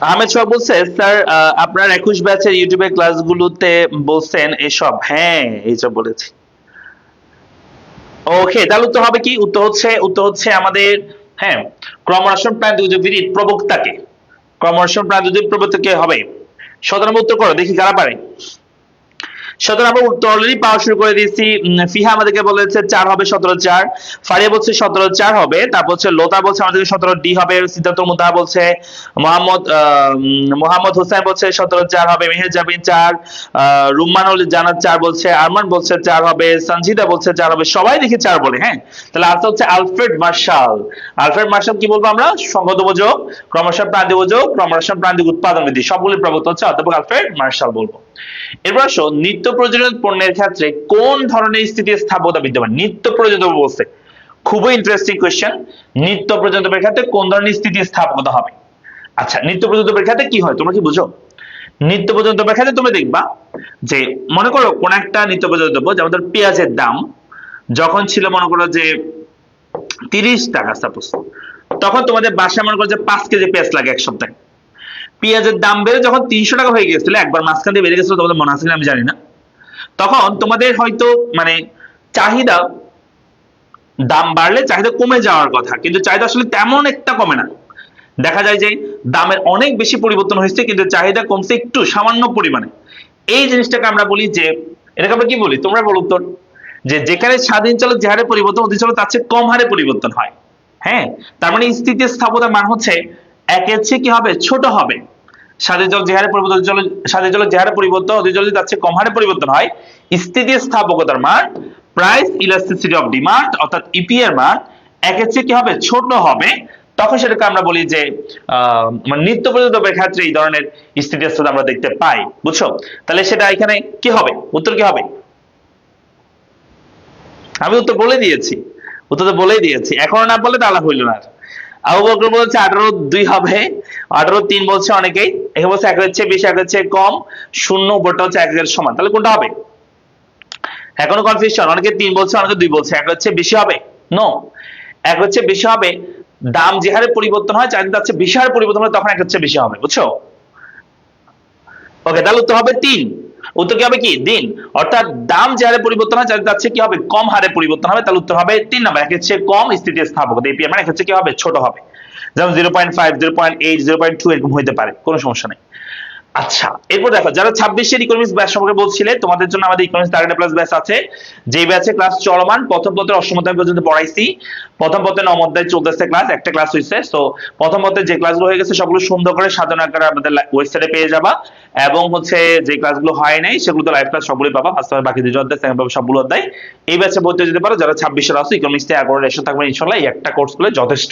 আহমেদ সোহাগ বলছে, স্যার আপনার 21 ব্যাচের ইউটিউবে ক্লাসগুলোতে বলছেন এসব। হ্যাঁ, এইসব বলেছি। ওকে, তাহলে উত্তর হবে কি? উত্তর হচ্ছে আমাদের, হ্যাঁ, ক্রমহ্রাসমান প্রান্তিক উপযোগ বিধির প্রবক্তাকে। ক্রমহ্রাসমান প্রান্তিক উপযোগ প্রবক্তাকে হবে। 17 নম্বর উত্তর করো, দেখি কারা পারে। 17 নম্বর উত্তর অলরেডি পাওয়া শুরু করে দিয়েছি। ফিহা আমাদেরকে বলেছে 4 হবে, 17-4। ফারিয়া বলছে 17-4 হবে। তারপর হচ্ছে লোতা বলছে আমাদেরকে 17D হবে। সিদ্ধার্থ মুতাহা বলছে, মোহাম্মদ হোসেন বলছে 17-4 হবে। মেহের জাবিন 4, রুম্মানুল জানাত 4 বলছে, আরমান বলছে 4 হবে, সঞ্জিদা বলছে 4 হবে। সবাই দেখি 4 বলে, হ্যাঁ। তাহলে আনসার হচ্ছে আলফ্রেড মার্শাল। আলফ্রেড মার্শাল কি বলবো আমরা? সংগত উপযোগ, ক্রমহ্রাসমান প্রান্তিক উপযোগ, ক্রমহ্রাসমান প্রান্তিক উৎপাদন বিধি, সবগুলি প্রবক্তা হচ্ছে অধ্যাপক আলফ্রেড মার্শাল বলবো। এরপর আসো, নিত্য প্রয়োজনীয় পণ্যের ক্ষেত্রে কোন ধরনের স্থিতিস্থাপকতা বিদ্যমান? নিত্য প্রয়োজনীয় বলছে, খুবই ইন্টারেস্টিং কোয়েশ্চেন। নিত্য প্রয়োজনীয় দ্রব্যের ক্ষেত্রে কোন ধরনের স্থিতিস্থাপকতা হবে? আচ্ছা, নিত্য প্রয়োজনীয় দ্রব্যের ক্ষেত্রে কি হয় তোমরা কি বুঝো? নিত্য প্রয়োজনীয় দ্রব্যের ক্ষেত্রে তুমি দেখবা যে, মনে করো কোন একটা নিত্য প্রয়োজনীয় দ্রব্য, যেমন ধর পেঁয়াজের দাম যখন ছিল মনে করো যে 30 টাকা সাপোজ, তখন তোমাদের বাসায় মনে করো যে 5 কেজি পেঁয়াজ লাগে এক সপ্তাহে। পেঁয়াজের দাম বেড়ে যখন 300 টাকা হয়ে গেছিল, একবার মাঝখান দিয়ে বেড়ে গেছিল, তোমাদের মনে আছে কিনা আমি জানি না। তখন তোমাদের হয়তো মানে চাহিদা, দাম বাড়লে চাহিদা কমে যাওয়ার কথা, কিন্তু চাহিদা আসলে তেমন একটা কমে না। দেখা যায় যে দামের অনেক বেশি পরিবর্তন হয়েছে কিন্তু চাহিদা কমছে একটু সামান্য পরিমাণে। এই জিনিসটাকে আমরা বলি যে, এটাকে আমরা কি বলি তোমরা বলো উত্তর, যে যেখানে স্বাধীন চলক যে হারে পরিবর্তন, অধীন চলক তার চেয়ে কম হারে পরিবর্তন হয়। হ্যাঁ, তার মানে স্থিতিস্থাপকতার মান হচ্ছে একের চেয়ে কি হবে, ছোট হবে। স্বাধীন চলক যে হারে পরিবর্তন, স্বাধীন চলক যে হারে পরিবর্তন, অধীন চলক তার চেয়ে কম হারে পরিবর্তন হয়, স্থিতিস্থাপকতার মান, প্রাইস ইলাস্টিসিটি অফ ডিমান্ড অর্থাৎ ইপি এর মান একের চেয়ে কি হবে, ছোট হবে। তখন সেটাকে আমরা বলি যে মানে নিত্য প্রয়োজনীয় দ্রব্যের ক্ষেত্রে এই ধরনের স্থিতিস্থাপকতা আমরা দেখতে পাই। বুঝছো? তাহলে সেটা এখানে কি হবে, উত্তর কি হবে? আমি উত্তর বলে দিয়েছি, উত্তর তো বলেই দিয়েছি, এখনো না বললে তাহলে হইল না। আবু বকর বলছে 18-2 হবে, 18-3 বলছে অনেকেই, এখানে বলছে 1 হচ্ছে বেশি 1 হচ্ছে কম, শূন্য উপরটা হচ্ছে 1 এর সমান, তাহলে কোনটা হবে? এখনো কনফিউশন, অনেকে 3 বলছে অনেকে 2 বলছে। 1 হচ্ছে বেশি হবে, নো, 1 হচ্ছে বেশি হবে। দাম যে হারে পরিবর্তন হয়, চাহিদা হচ্ছে বেশি হারে পরিবর্তন হয়, তখন 1 হচ্ছে বেশি হবে। বুঝছো? ওকে, তাহলে উত্তর হবে 3। উত্তর কি হবে, কি দিন, অর্থাৎ দাম যে হারে পরিবর্তন হয় চাহিদা হচ্ছে কি হবে, কম হারে পরিবর্তন হবে। তাহলে উত্তর হবে 3 নাম্বার, 1 হচ্ছে কম স্থিতিস্থাপকতা এপি মানে 1 হচ্ছে কি হবে, ছোট হবে। যেমন 0.5, 0.8, 0.2 এরকম হইতে পারে, কোনো সমস্যা নেই। আচ্ছা, এরপর দেখো যারা 26 এর ইকোনমিক্স ব্যাচ সম্পর্কে বলছিলে, তোমাদের জন্য আমাদের ইকোনমিক্স টার্গেট প্লাস ব্যাচ আছে, যে ব্যাচে ক্লাস চলমান, প্রথম পত্রের অষ্টম অধ্যায় পর্যন্ত পড়াইছি। প্রথম পত্রের নবম অধ্যায় চলতেছে ক্লাস, একটা ক্লাস হইছে। সো প্রথম পত্রে যে ক্লাসগুলো হয়ে গেছে সবগুলো সুন্দর করে সাজানো আকারে আমাদের ওয়েবসাইটে পেয়ে যাবা, এবং হচ্ছে যে ক্লাসগুলো হয় নাই সেগুলো তো লাইভ ক্লাস সবগুলোই পাবা। ফার্স্ট টাইম বাকি দুটো অধ্যায়, সেকেন্ড পাবে সবগুলো অধ্যায়। এই ব্যাচে ভর্তি যেতে পারো যারা 26 এর আসো, ইকোনমিক্স তে একবার রেশন থাকবে ইনশাআল্লাহ। এই একটা কোর্স করলে যথেষ্ট।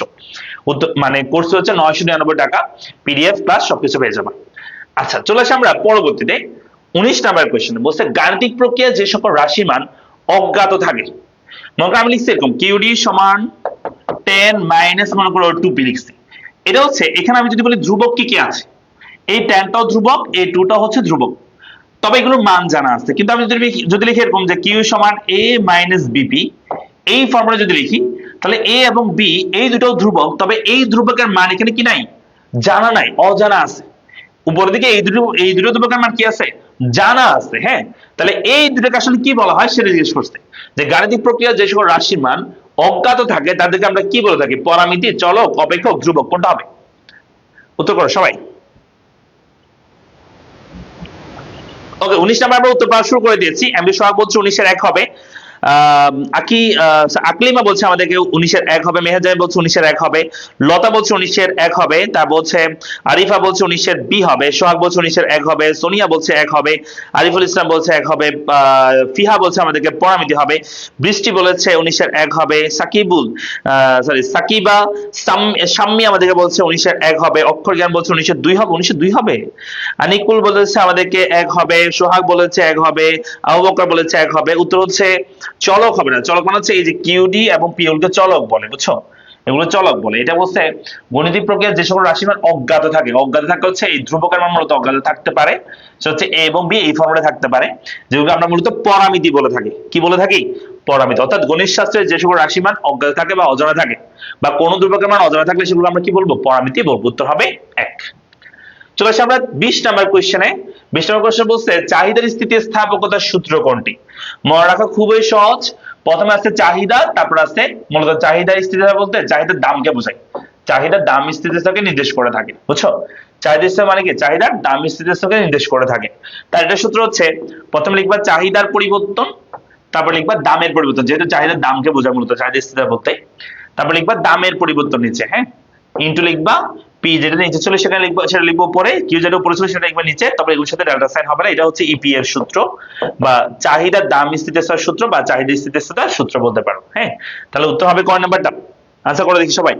মানে কোর্স হচ্ছে 999 টাকা, পিডিএফ প্লাস সবকিছু পেয়ে যাবা। আচ্ছা, চলে আসি আমরা পরবর্তীতে 19 নাম্বার কোয়েশ্চেনে। বলছে গাণিতিক প্রক্রিয়া যে সকল রাশি মান অজ্ঞাত থাকে, মনে করো আমি লিখছি এরকম কিউডি সমান 10 মাইনাস মনে করো 2p লিখছি। এটা হচ্ছে, এখানে আমি যদি বলি ধ্রুবক কি কি আছে, এই 10টাও ধ্রুবক, এই 2টাও হচ্ছে ধ্রুবক, তবে এগুলোর মান জানা আছে। কিন্তু আমি যদি লিখি এরকম যে কিউ সমান a মাইনাস বিপি, এই ফর্মুলা যদি লিখি, তাহলে a এবং b এই দুটোও ধ্রুবক, তবে এই ধ্রুবকের মান এখানে কি নাই, জানা নাই, অজানা আছে। উপরের দিকে এই দুটো ধ্রুবকের মান কি আছে, জানা আছে। হ্যাঁ, তাহলে এই দুটোকে আসলে কি বলা হয় সেটা জিজ্ঞেস করছে, যে গাণিতিক প্রক্রিয়া যে সকল রাশির মান অজ্ঞাত থাকে তাদেরকে আমরা কি বলে থাকি, পরামিতি, চলক, অপেক্ষক, ধ্রুবক, কোনটা হবে? উত্তর করো সবাই। ওকে, 19 নাম্বার আমরা উত্তর পাওয়া শুরু করে দিয়েছি। এমডি সোহাগ বলছে 19 এর 1 হবে। আকলিমা বলছে আমাদেরকে 19 এর 1 হবে। মেহেজায় বলছে 19 এর 1 হবে। লতা বলছে 19 এর 1 হবে। তা বলছে আরিফা বলছে 19 এর বি হবে। সোহাগ বলছে 19 এর 1 হবে। সোনিয়া বলছে 1 হবে। আরিফুল ইসলাম বলছে 1 হবে। ফিহা বলছে আমাদেরকে পরামিতি হবে। বৃষ্টি বলেছে 19 এর 1 হবে। সাকিবা শাম্মী আমাদেরকে বলছে 19 এর 1 হবে। অক্ষর জ্ঞান বলছে 19 এর 2 হবে। 19 এর 2 হবে। আনিকুল বলেছে আমাদেরকে 1 হবে। সোহাগ বলেছে 1 হবে। আবু বকর বলেছে 1 হবে। উত্তর হচ্ছে চলক হবে না। চলক মানে হচ্ছে এই যে কিউডি এবং পিউলকে চলক বলে, বুঝছো? এগুলো চলক বলে। এটা বলছে গণিতিক প্রক্রিয়া যে সকল রাশি মান অজ্ঞাত থাকে, অজ্ঞাত থাকে হচ্ছে এই ধ্রুবকের মান মূলত অজ্ঞাত থাকতে পারে, সেটা হচ্ছে এ এবং বি এই ফর্মুলায় থাকতে পারে, যেগুলো আমরা মূলত পরামিতি বলে থাকি। কি বলে থাকি? পরামিতি। অর্থাৎ গণিত শাস্ত্রে যে সকল রাশি মান অজ্ঞাত থাকে বা অজানা থাকে, বা কোন ধ্রুবকের মান অজানা থাকলে সেগুলো আমরা কি বলবো? পরামিতি বলবো। উত্তর হবে 1। চলে আসি আমরা 20 নাম্বার কোয়েশ্চেনে। 20 নাম্বার কোয়েশ্চেন বলছে চাহিদার স্থিতিস্থাপকতার সূত্র কোনটি? মনে রাখা খুবই সহজ। প্রথমে আছে চাহিদা, তারপর আছে মূলত চাহিদার স্থিতিস্থাপক বলতে চাহিদার দামকে বোঝায়। চাহিদার দাম স্থিতিস্থাপককে নির্দেশ করে থাকে, বুঝছো? চাহিদা স্থিতিস্থাপক মানে কি? চাহিদার দাম স্থিতিস্থাপককে নির্দেশ করে থাকে। তার এটা সূত্র হচ্ছে, প্রথমে লিখবা চাহিদার পরিবর্তন, তারপর লিখবা দামের পরিবর্তন, যেহেতু চাহিদার দামকে বোঝায় মূলত চাহিদা স্থিতিস্থাপক বলতে। তারপর লিখবা দামের পরিবর্তন নিচে, হ্যাঁ, ইনটু লিখবা পি যেটা নিচে ছিল সেটা লিখবো, সেটা লিখবো উপরে, কিউ যেটা উপরে ছিল সেটা লিখবা নিচে, তারপর এগুলোর সাথে ডেল্টা সাইন হবে না। এটা হচ্ছে ইপি এর সূত্র, বা চাহিদার দাম স্থিতিস্থাপক সূত্র, বা চাহিদা স্থিতিস্থাপক সূত্র বলতে পারো। হ্যাঁ, তাহলে উত্তর হবে কয় নাম্বারটা? আনসার করে দেখি সবাই।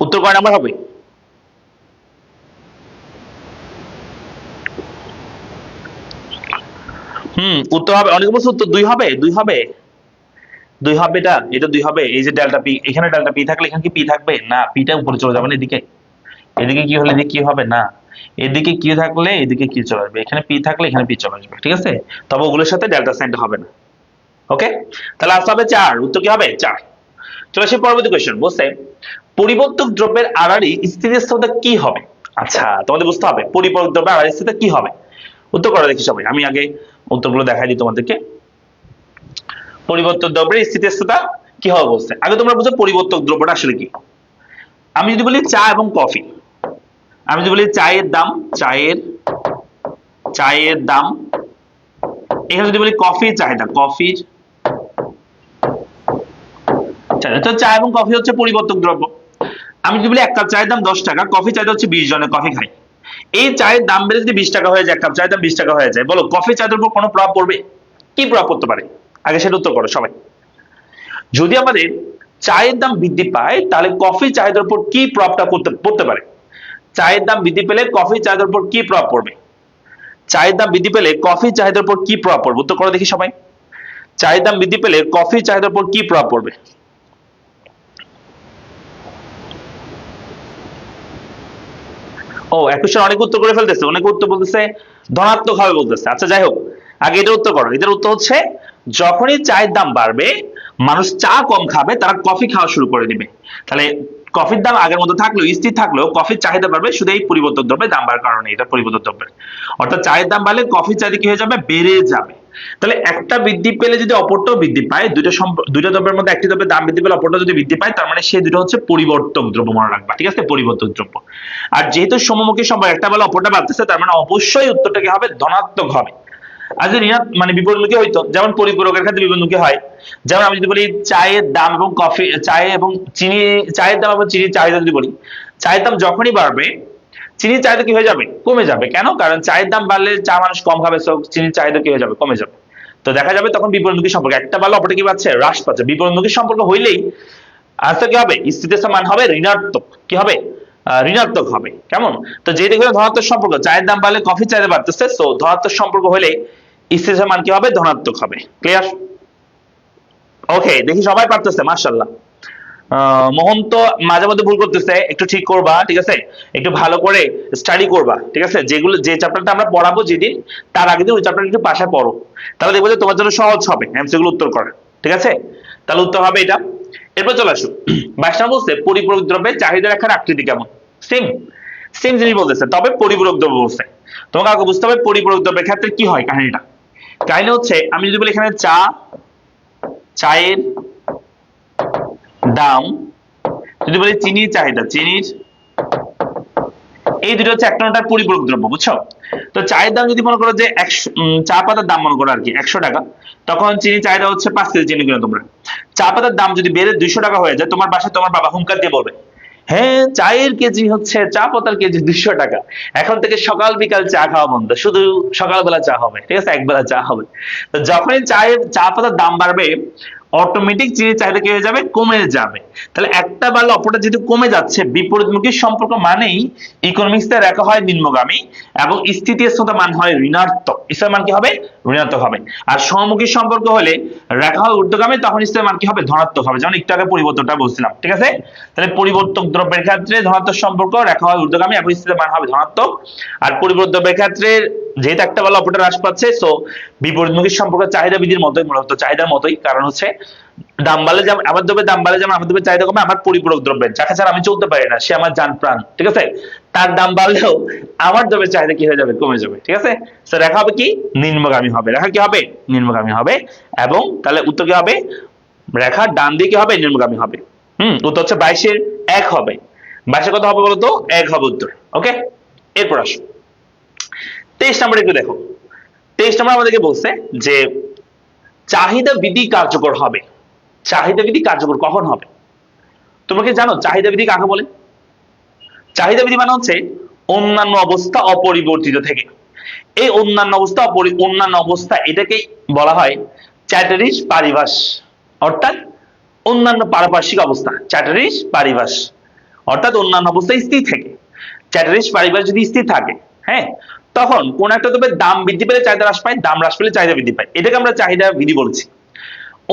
উত্তর কয় নাম্বার হবে? উত্তর হবে, অনেকে বলছে উত্তর 2 হবে। 2 হবে, 2 হবে। এটা 2 হবে। এই যে ডেল্টা পি, এখানে ডেল্টা পি থাকলে এখানে কি পি থাকবে না? পিটা উপরে চলে যাবে না এদিকে। এদিকে কি হলে এদিকে কি হবে না, এদিকে কিউ থাকলে এদিকে কিউ চলে আসবে, এখানে পি থাকলে এখানে পি চলে আসবে, ঠিক আছে? তবে ওগুলোর সাথে ডেল্টা সাইনটা হবে না। ওকে, তাহলে আসতে হবে 4। উত্তর কি হবে? 4। চলে আসি পরবর্তী কোয়েশ্চেন। বলছে পরিবর্তক দ্রব্যের আড়াআড়ি স্থিতিস্থাপকতা কি হবে? আচ্ছা, তোমাদের বুঝতে হবে পরিপূরক দ্রব্যের আড়াই স্থিতিতে কি হবে। উত্তর করো দেখি সবাই, আমি আগে উত্তরগুলো দেখাই দিই তোমাদেরকে। পরিবর্তক দ্রব্যের স্থিতিস্থাতা কি হবে বলছে, আগে তোমরা বুঝো পরিবর্তক দ্রব্যটা আসলে কি। আমি যদি বলি চা এবং কফি, আমি যদি বলি চায়ের দাম, চায়ের দাম, এখানে যদি বলি কফির চাহিদা, কফির চাহিদা, তো চা এবং কফি হচ্ছে পরিবর্তক দ্রব্য। আমি যদি বলি এক কাপ চায়ের দাম 10 টাকা, কফি চাহিদা হচ্ছে 20 জনের কফি খাই, এই চায়ের দাম বেড়ে যদি 20 টাকা হয়ে যায়, এক কাপ চায়ের দাম 20 টাকা হয়ে যায়, বলো কফি চায়ের উপর কোনো প্রভাব পড়বে? কি প্রভাব পড়তে পারে, আগে সেটা উত্তর করো সবাই। যদি আমাদের চায়ের দাম বৃদ্ধি পায় তাহলে কফি চাহিদার উপর কি প্রভাবটা পড়তে পারে? চায়ের দাম বৃদ্ধি পেলে কফি চাহিদার উপর কি প্রভাব পড়বে? চায়ের দাম বৃদ্ধি পেলে কফি চাহিদার উপর কি প্রভাব পড়বে, উত্তর করো দেখি সবাই। চায়ের দাম বৃদ্ধি পেলে কফি চাহিদার উপর কি প্রভাব পড়বে? ও, এক কোশ্চেন অনেক উত্তর করে ফেলতেছে, অনেক উত্তর বলতেছে ধনাত্মক হবে বলতেছে। আচ্ছা যাই হোক, আগে এটা উত্তর করো। এটার উত্তর হচ্ছে যখনই চায়ের দাম বাড়বে, মানুষ চা কম খাবে, তারা কফি খাওয়া শুরু করে দিবে। তাহলে কফির দাম আগের মতো থাকলেও, স্থির থাকলেও কফির চাহিদা বাড়বে শুধু এই পরিবর্তক দ্রব্যের দাম বাড়ার কারণে। এটা পরিবর্তক দ্রব্যের অর্থাৎ চায়ের দাম বাড়লে কফির চাহিদা কি হয়ে যাবে, বেড়ে যাবে। তাহলে একটা বৃদ্ধি পেলে যদি অপরটাও বৃদ্ধি পায়, দুইটা দ্রব্যের মধ্যে একটি দ্রব্যের দাম বৃদ্ধি পেলে অপরটা যদি বৃদ্ধি পায়, তার মানে সেই দুটো হচ্ছে পরিবর্তক দ্রব্য, মনে রাখবা, ঠিক আছে, পরিবর্তক দ্রব্য। আর যেহেতু সমমুখী সম্পর্ক, একটা বেলা অপরটা বাড়তেছে, তার মানে অবশ্যই উত্তরটা কি হবে, ধনাত্মক হবে। আর যদি মানে বিপরীতমুখী হইতো, যেমন পরিপূরকের ক্ষেত্রে বিপরীতমুখী হয়, যেমন আমি যদি বলি চায়ের দাম এবং কফি, চায়ের দাম এবং চিনির চাহিদা যদি বলি, চায়ের দাম যখনই বাড়বে চিনির চাহিদা কি হয়ে যাবে, কমে যাবে। কেন? কারণ চায়ের দাম বাড়লে চা মানুষ কম খাবে, চিনির চাহিদা কি হয়ে যাবে, কমে যাবে। তো দেখা যাবে তখন বিপরীতমুখী সম্পর্ক, একটা বাড়লে অপরটা কি পাচ্ছে, হ্রাস পাচ্ছে। বিপরীতমুখী সম্পর্ক হইলেই আনসার কি হবে, স্থিতিস্থাপক মান হবে ঋণাত্মক। কি হবে, ঋণাত্মক হবে। কেমন? তো যেহেতু ধনাত্মক সম্পর্ক, চায়ের দাম বাড়লে কফি চাহিদা বাড়তেছে, তো ধনাত্মক সম্পর্ক হলে স্থিতিস্থাপক মান কি হবে, ধনাত্মক হবে। ক্লিয়ার? ওকে, দেখি সবাই পারতেছে, মাশাআল্লাহ। মোহন তো মাঝে মধ্যে ভুল করতেছে, একটু ঠিক করবা, ঠিক আছে, একটু ভালো করে স্টাডি করবা, ঠিক আছে। যে চ্যাপ্টারটা আমরা পড়াবো যেদিন, তার আগের দিন ওই চ্যাপ্টারটা একটু বাসায় পড়ো, তাহলে দেখবো যে তোমার জন্য সহজ হবে এমসিকিউ গুলো উত্তর করা, ঠিক আছে। তাহলে উত্তর হবে এটা। এরপর চলে আসো 22 নম্বর বলছে পরিপূরক দ্রব্যের চাহিদা রেখার আকৃতি কেমন। সেম সেম জিনিস বলতেছে, তবে পরিপূরক দ্রব্য বলছে। তোমাকে আগে বুঝতে হবে পরিপূরক দ্রব্যের ক্ষেত্রে কি হয় কাহিনীটা। কাহিনী হচ্ছে, আমি যদি বলি এখানে চায়ের দাম, যদি বলি চিনির চাহিদা, চিনির, এই দুটো হচ্ছে একটা অন্যটার পরিপূরক দ্রব্য, বুঝছো। তো চায়ের দাম যদি মনে করো যে চা পাতার দাম মনে করো আর কি 100 টাকা, তখন চিনির চাহিদা হচ্ছে 5 কেজি চিনি কিনো তোমরা। চা পাতার দাম যদি বেড়ে 200 টাকা হয়ে যায়, তোমার বাসায় তোমার বাবা হুঙ্কার দিয়ে বলবে, হ্যাঁ চায়ের কেজি হচ্ছে, চা পাতার কেজি 200 টাকা, এখন থেকে সকাল বিকাল চা খাওয়া বন্ধ, শুধু সকালবেলা চা হবে, ঠিক আছে, একবেলা চা হবে। তো যখনই চা পাতার দাম বাড়বে, অটোমেটিক চিনির চাহিদা কি হয়ে যাবে, কমে যাবে। তাহলে একটা বাড়লে অপরটা যেহেতু কমে যাচ্ছে, বিপরীতমুখী সম্পর্ক মানেই ইকোনমিক্সে রেখা হয় নিম্নগামী এবং স্থিতিস্থাপক মান হয় ঋণাত্মক। স্থিতিস্থাপক মান কি হবে, ঋণাত্মক হবে। আর সমমুখী সম্পর্ক হলে রেখা হয় ঊর্ধ্বগামী, তখন স্থিতিস্থাপক মান কি হবে, ধনাত্মক হবে, যেমন একটু আগে পরিবর্তনটা বলছিলাম, ঠিক আছে। তাহলে পরিবর্তক দ্রব্যের ক্ষেত্রে ধনাত্মক সম্পর্ক, রেখা হয় ঊর্ধ্বগামী এবং স্থিতিস্থাপক মান হবে ধনাত্মক। আর পরিবর্তক দ্রব্যের ক্ষেত্রে যেহেতু একটা বেলা অপরটা হ্রাস পাচ্ছে, সো বিপরীতমুখী সম্পর্ক চাহিদা বৃদ্ধির মতোই, মূলত চাহিদার মতোই। কারণ হচ্ছে দাম বাড়লে যেমন আমার দ্রব্যের দাম বাড়লে যেমন আমার দ্রব্যের চাহিদা কমে, আমার পরিপূরক দ্রব্যের, যাকে ছাড়া আমি চলতে পারি না, সে আমার জান প্রাণ, ঠিক আছে, তার দাম বাড়লেও আমার দ্রব্যের চাহিদা কি হয়ে যাবে, কমে যাবে, ঠিক আছে। তো রেখা হবে কি, নিম্নগামী হবে, রেখা কি হবে, নিম্নগামী হবে। এবং তাহলে উত্তর কি হবে, রেখার ডান দিকে হবে, নিম্নগামী হবে। উত্তর হচ্ছে 22 1 হবে। 22 কত হবে বলতো, 1 হবে উত্তর। ওকে, এরপর আসো 23 নম্বর একটু দেখো। 23 নম্বর আমাদেরকে বলছে যে চাহিদা বৃদ্ধি কার্যকর হবে। চাহিদা বৃদ্ধি কার্যকর কখন হবে? তোমরা কি জানো চাহিদা বৃদ্ধি কাকে বলে? চাহিদা বৃদ্ধি মানে হচ্ছে অন্যান্য অবস্থা অপরিবর্তিত থেকে, এই অন্যান্য অবস্থা এটাকে বলা হয় চ্যাটার্জিস পারিভাষ, অর্থাৎ অন্যান্য পারিপার্শ্বিক অবস্থা। চ্যাটার্জিস পারিভাষ অর্থাৎ অন্যান্য অবস্থা স্থির থেকে। চ্যাটার্জিস পারিভাষ যদি স্থির থাকে, হ্যাঁ, তখন কোন একটা দ্রব্যের দাম বৃদ্ধি পেলে চাহিদা হ্রাস পায়, দাম হ্রাস পেলে চাহিদা বৃদ্ধি পায়, এটাকে আমরা চাহিদা বৃদ্ধি বলছি।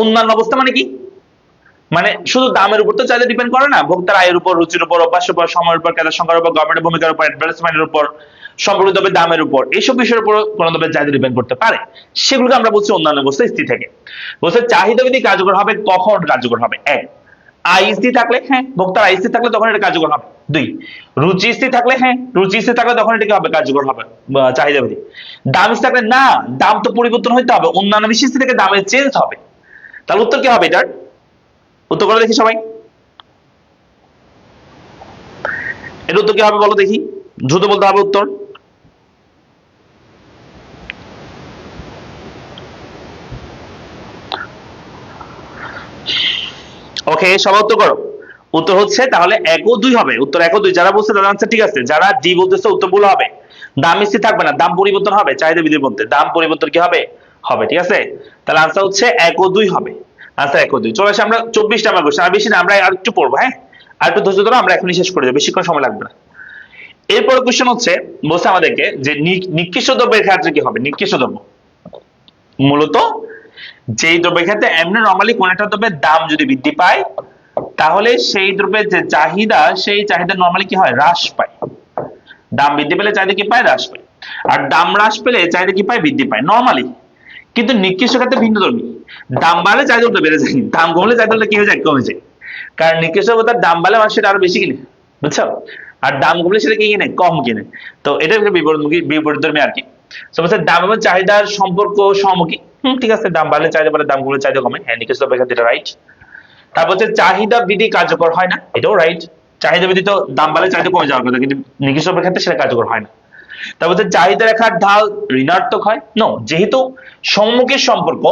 অন্যান্য অবস্থা মানে কি, মানে শুধু দামের উপর তো চাহিদা ডিপেন্ড করে না, ভোক্তার আয়ের উপর, রুচির উপর, অভ্যাসের উপর, সময়ের উপর, ক্রেতার সংখ্যার উপর, গভর্নমেন্টের ভূমিকার উপর, অ্যাডভার্টাইজমেন্টের উপর, সম্পর্কিত দ্রব্যের দামের উপর, এইসব বিষয়ের উপর কোনো দ্রব্যের চাহিদা ডিপেন্ড করতে পারে, সেগুলোকে আমরা বলছি অন্যান্য অবস্থা স্থির থেকে। বলছে চাহিদা বৃদ্ধি কার্যকর হবে কখন, কার্যকর হবে এক, আই স্থির থাকলে, হ্যাঁ ভোক্তার আই স্থির থাকলে তখন এটা কার্যকর হবে। 2 রুচি স্থির থাকলে, হ্যাঁ রুচি স্থির থাকলে তখন এটা কি হবে, কার্যকর হবে চাহিদা ভিত্তিক। দাম স্থির থাকলে না, দাম তো পরিবর্তন হইতে হবে, অন্যান্য বিষয় থেকে দামের চেঞ্জ হবে। তাহলে উত্তর কি হবে এটার? উত্তর করে দেখি সবাই, এর উত্তর কি হবে বলো দেখি, দ্রুত বলতে হবে উত্তর। ওকে সবাই উত্তর করো। উত্তর হচ্ছে তাহলে 1 ও 2 হবে, উত্তর 1 ও 2। যারা বলছে তাদের আনসার ঠিক আছে, যারা ডি বলতেছে উত্তর ভুল হবে। দাম স্থির থাকবে না, দাম পরিবর্তন হবে, চাহিদা বৃদ্ধির মধ্যে দাম পরিবর্তন কি হবে, হবে। ঠিক আছে, তাহলে আনসার হচ্ছে 1 ও 2 হবে, আনসার 1 ও 2। চলে আসে আমরা 24 নাম্বার কোশ্চেন, আর বেশি না, আমরা আর একটু পড়বো, হ্যাঁ আর একটু ধৈর্য ধরো, আমরা এখনই শেষ করে দেবো, বেশিক্ষণ সময় লাগবে না। এরপর কোশ্চেন হচ্ছে, বলছে আমাদেরকে যে নিকৃষ্ট দ্রব্যের ক্ষেত্রে কি হবে। নিকৃষ্ট দ্রব্য মূলত যেই দ্রব্যের ক্ষেত্রে এমনি নরমালি কোন একটা দ্রব্যের দাম যদি বৃদ্ধি পায়, তাহলে সেই দ্রব্যের যে চাহিদা, সেই চাহিদা নরমালি কি হয়, হ্রাস পায়। দাম বৃদ্ধি পেলে চাহিদা কি পায়, হ্রাস পায়। আর দাম হ্রাস পেলে চাহিদা কি পায়, বৃদ্ধি পায় নরমালি। কিন্তু নিকৃষ্ট ক্ষেত্রে ভিন্ন ধর্মী, দাম বাড়লে চাহিদা বেড়ে যায়, দাম কমলে চাহিদা কি হয়ে যায়, কমে যায়। কারণ নিকৃষ্ট দ্রব্যের দাম বাড়লে মানুষ সেটা আরো বেশি কিনে, বুঝছো, আর দাম কমলে সেটা কি কিনে, কম কিনে। তো এটা বিপরীতধর্মী আর কি। দাম এবং চাহিদার সম্পর্ক সমমুখী। ঠিক আছে, দাম বাড়লে চাহিদা বাড়ে, দাম কমলে চাহিদা কমে, হ্যাঁ নিকৃষ্ট দ্রব্যের ক্ষেত্রে এটা রাইট। তারপর হচ্ছে চাহিদা বৃদ্ধি কার্যকর হয় না, এটাও রাইট। চাহিদা বৃদ্ধি তো দাম বাড়লে চাহিদা কমে যাওয়ার কথা, কিন্তু নিকৃষ্ট দ্রব্যের ক্ষেত্রে সেটা কার্যকর হয় না। তারপর হচ্ছে চাহিদা রেখার ঢাল ঋণাত্মক হয়, নো, যেহেতু সম্মুখের সম্পর্ক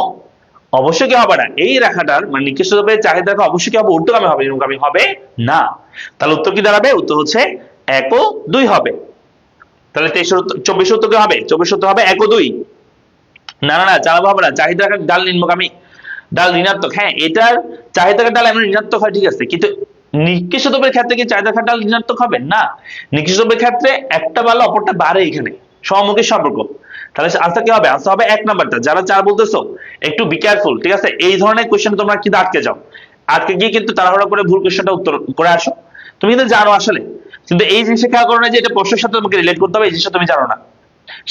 অবশ্যই কি হবে না, এই রেখাটার মানে নিকৃষ্ট দ্রব্যের চাহিদা রেখা অবশ্যই কি হবে, ঊর্ধ্বগামী হবে, নিম্নগামী হবে না। তাহলে উত্তর কি দাঁড়াবে, উত্তর হচ্ছে 1 ও 2 হবে। তাহলে 24 উত্তর কি হবে, 24 উত্তর হবে 1 ও 2। না না না, চালাবো হবে না, চাহিদা রেখার ঢাল নিম্নগামী, ঢাল ঋণাত্মক, হ্যাঁ এটার চাহিদা রেখার ঢাল এমন ঋণাত্মক হয়, ঠিক আছে, কিন্তু নিকৃষ্ট দ্রব্যের ক্ষেত্রে কি চাহিদা রেখার ঢাল ঋণাত্মক হবে না। নিকৃষ্ট দ্রব্যের ক্ষেত্রে একটা বাড়লে অপরটা বাড়ে, এখানে সমমুখী সম্পর্ক। তাহলে আনসার কি হবে, আনসার হবে 1 নাম্বারটা। যারা 4 বলতেছো একটু বি কেয়ারফুল, ঠিক আছে, এই ধরনের কোশ্চেন তোমরা কিন্তু আটকে যাও, আটকে গিয়ে কিন্তু তাড়াহুড়া করে ভুল কোশ্চেনটা উত্তর করে আসো। তুমি কিন্তু জানো আসলে, কিন্তু এই জিনিসটা খেয়াল করো না যে এটা প্রশ্নের সাথে তোমাকে রিলেট করতে হবে, এই জিনিসটা তুমি জানো না,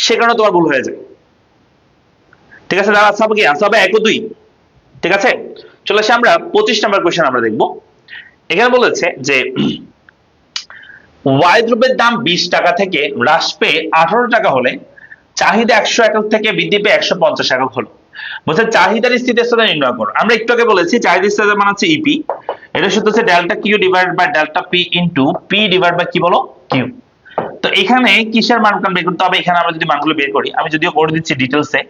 সে কারণে তোমার ভুল হয়ে যায়। ঠিক আছে, তাহলে আনসার হবে কি, আনসার হবে 1 ও 2। ঠিক আছে, চলে আসি আমরা 25 নাম্বার কোশ্চেন আমরা দেখবো। এখানে বলেছে যে ওয়াই দ্রব্যের দাম 20 টাকা থেকে হ্রাস পেয়ে 18 টাকা হলে চাহিদা 100 একক থেকে বৃদ্ধি পেয়ে 150 একক হলো। বলছে চাহিদার স্থিতিস্থাপকতা নির্ণয় করো। আমরা একটু আগে বলেছি চাহিদা স্থিতিস্থাপকতা মানে হচ্ছে ইপি, এটা সূত্র হচ্ছে delta Q divided by delta P into P divided by কি বলো, কিউ। তো এখানে কিসের মান বের করতে হবে, এখানে আমরা যদি মানগুলো বের করি, আমি যদিও করে দিচ্ছি ডিটেলসে,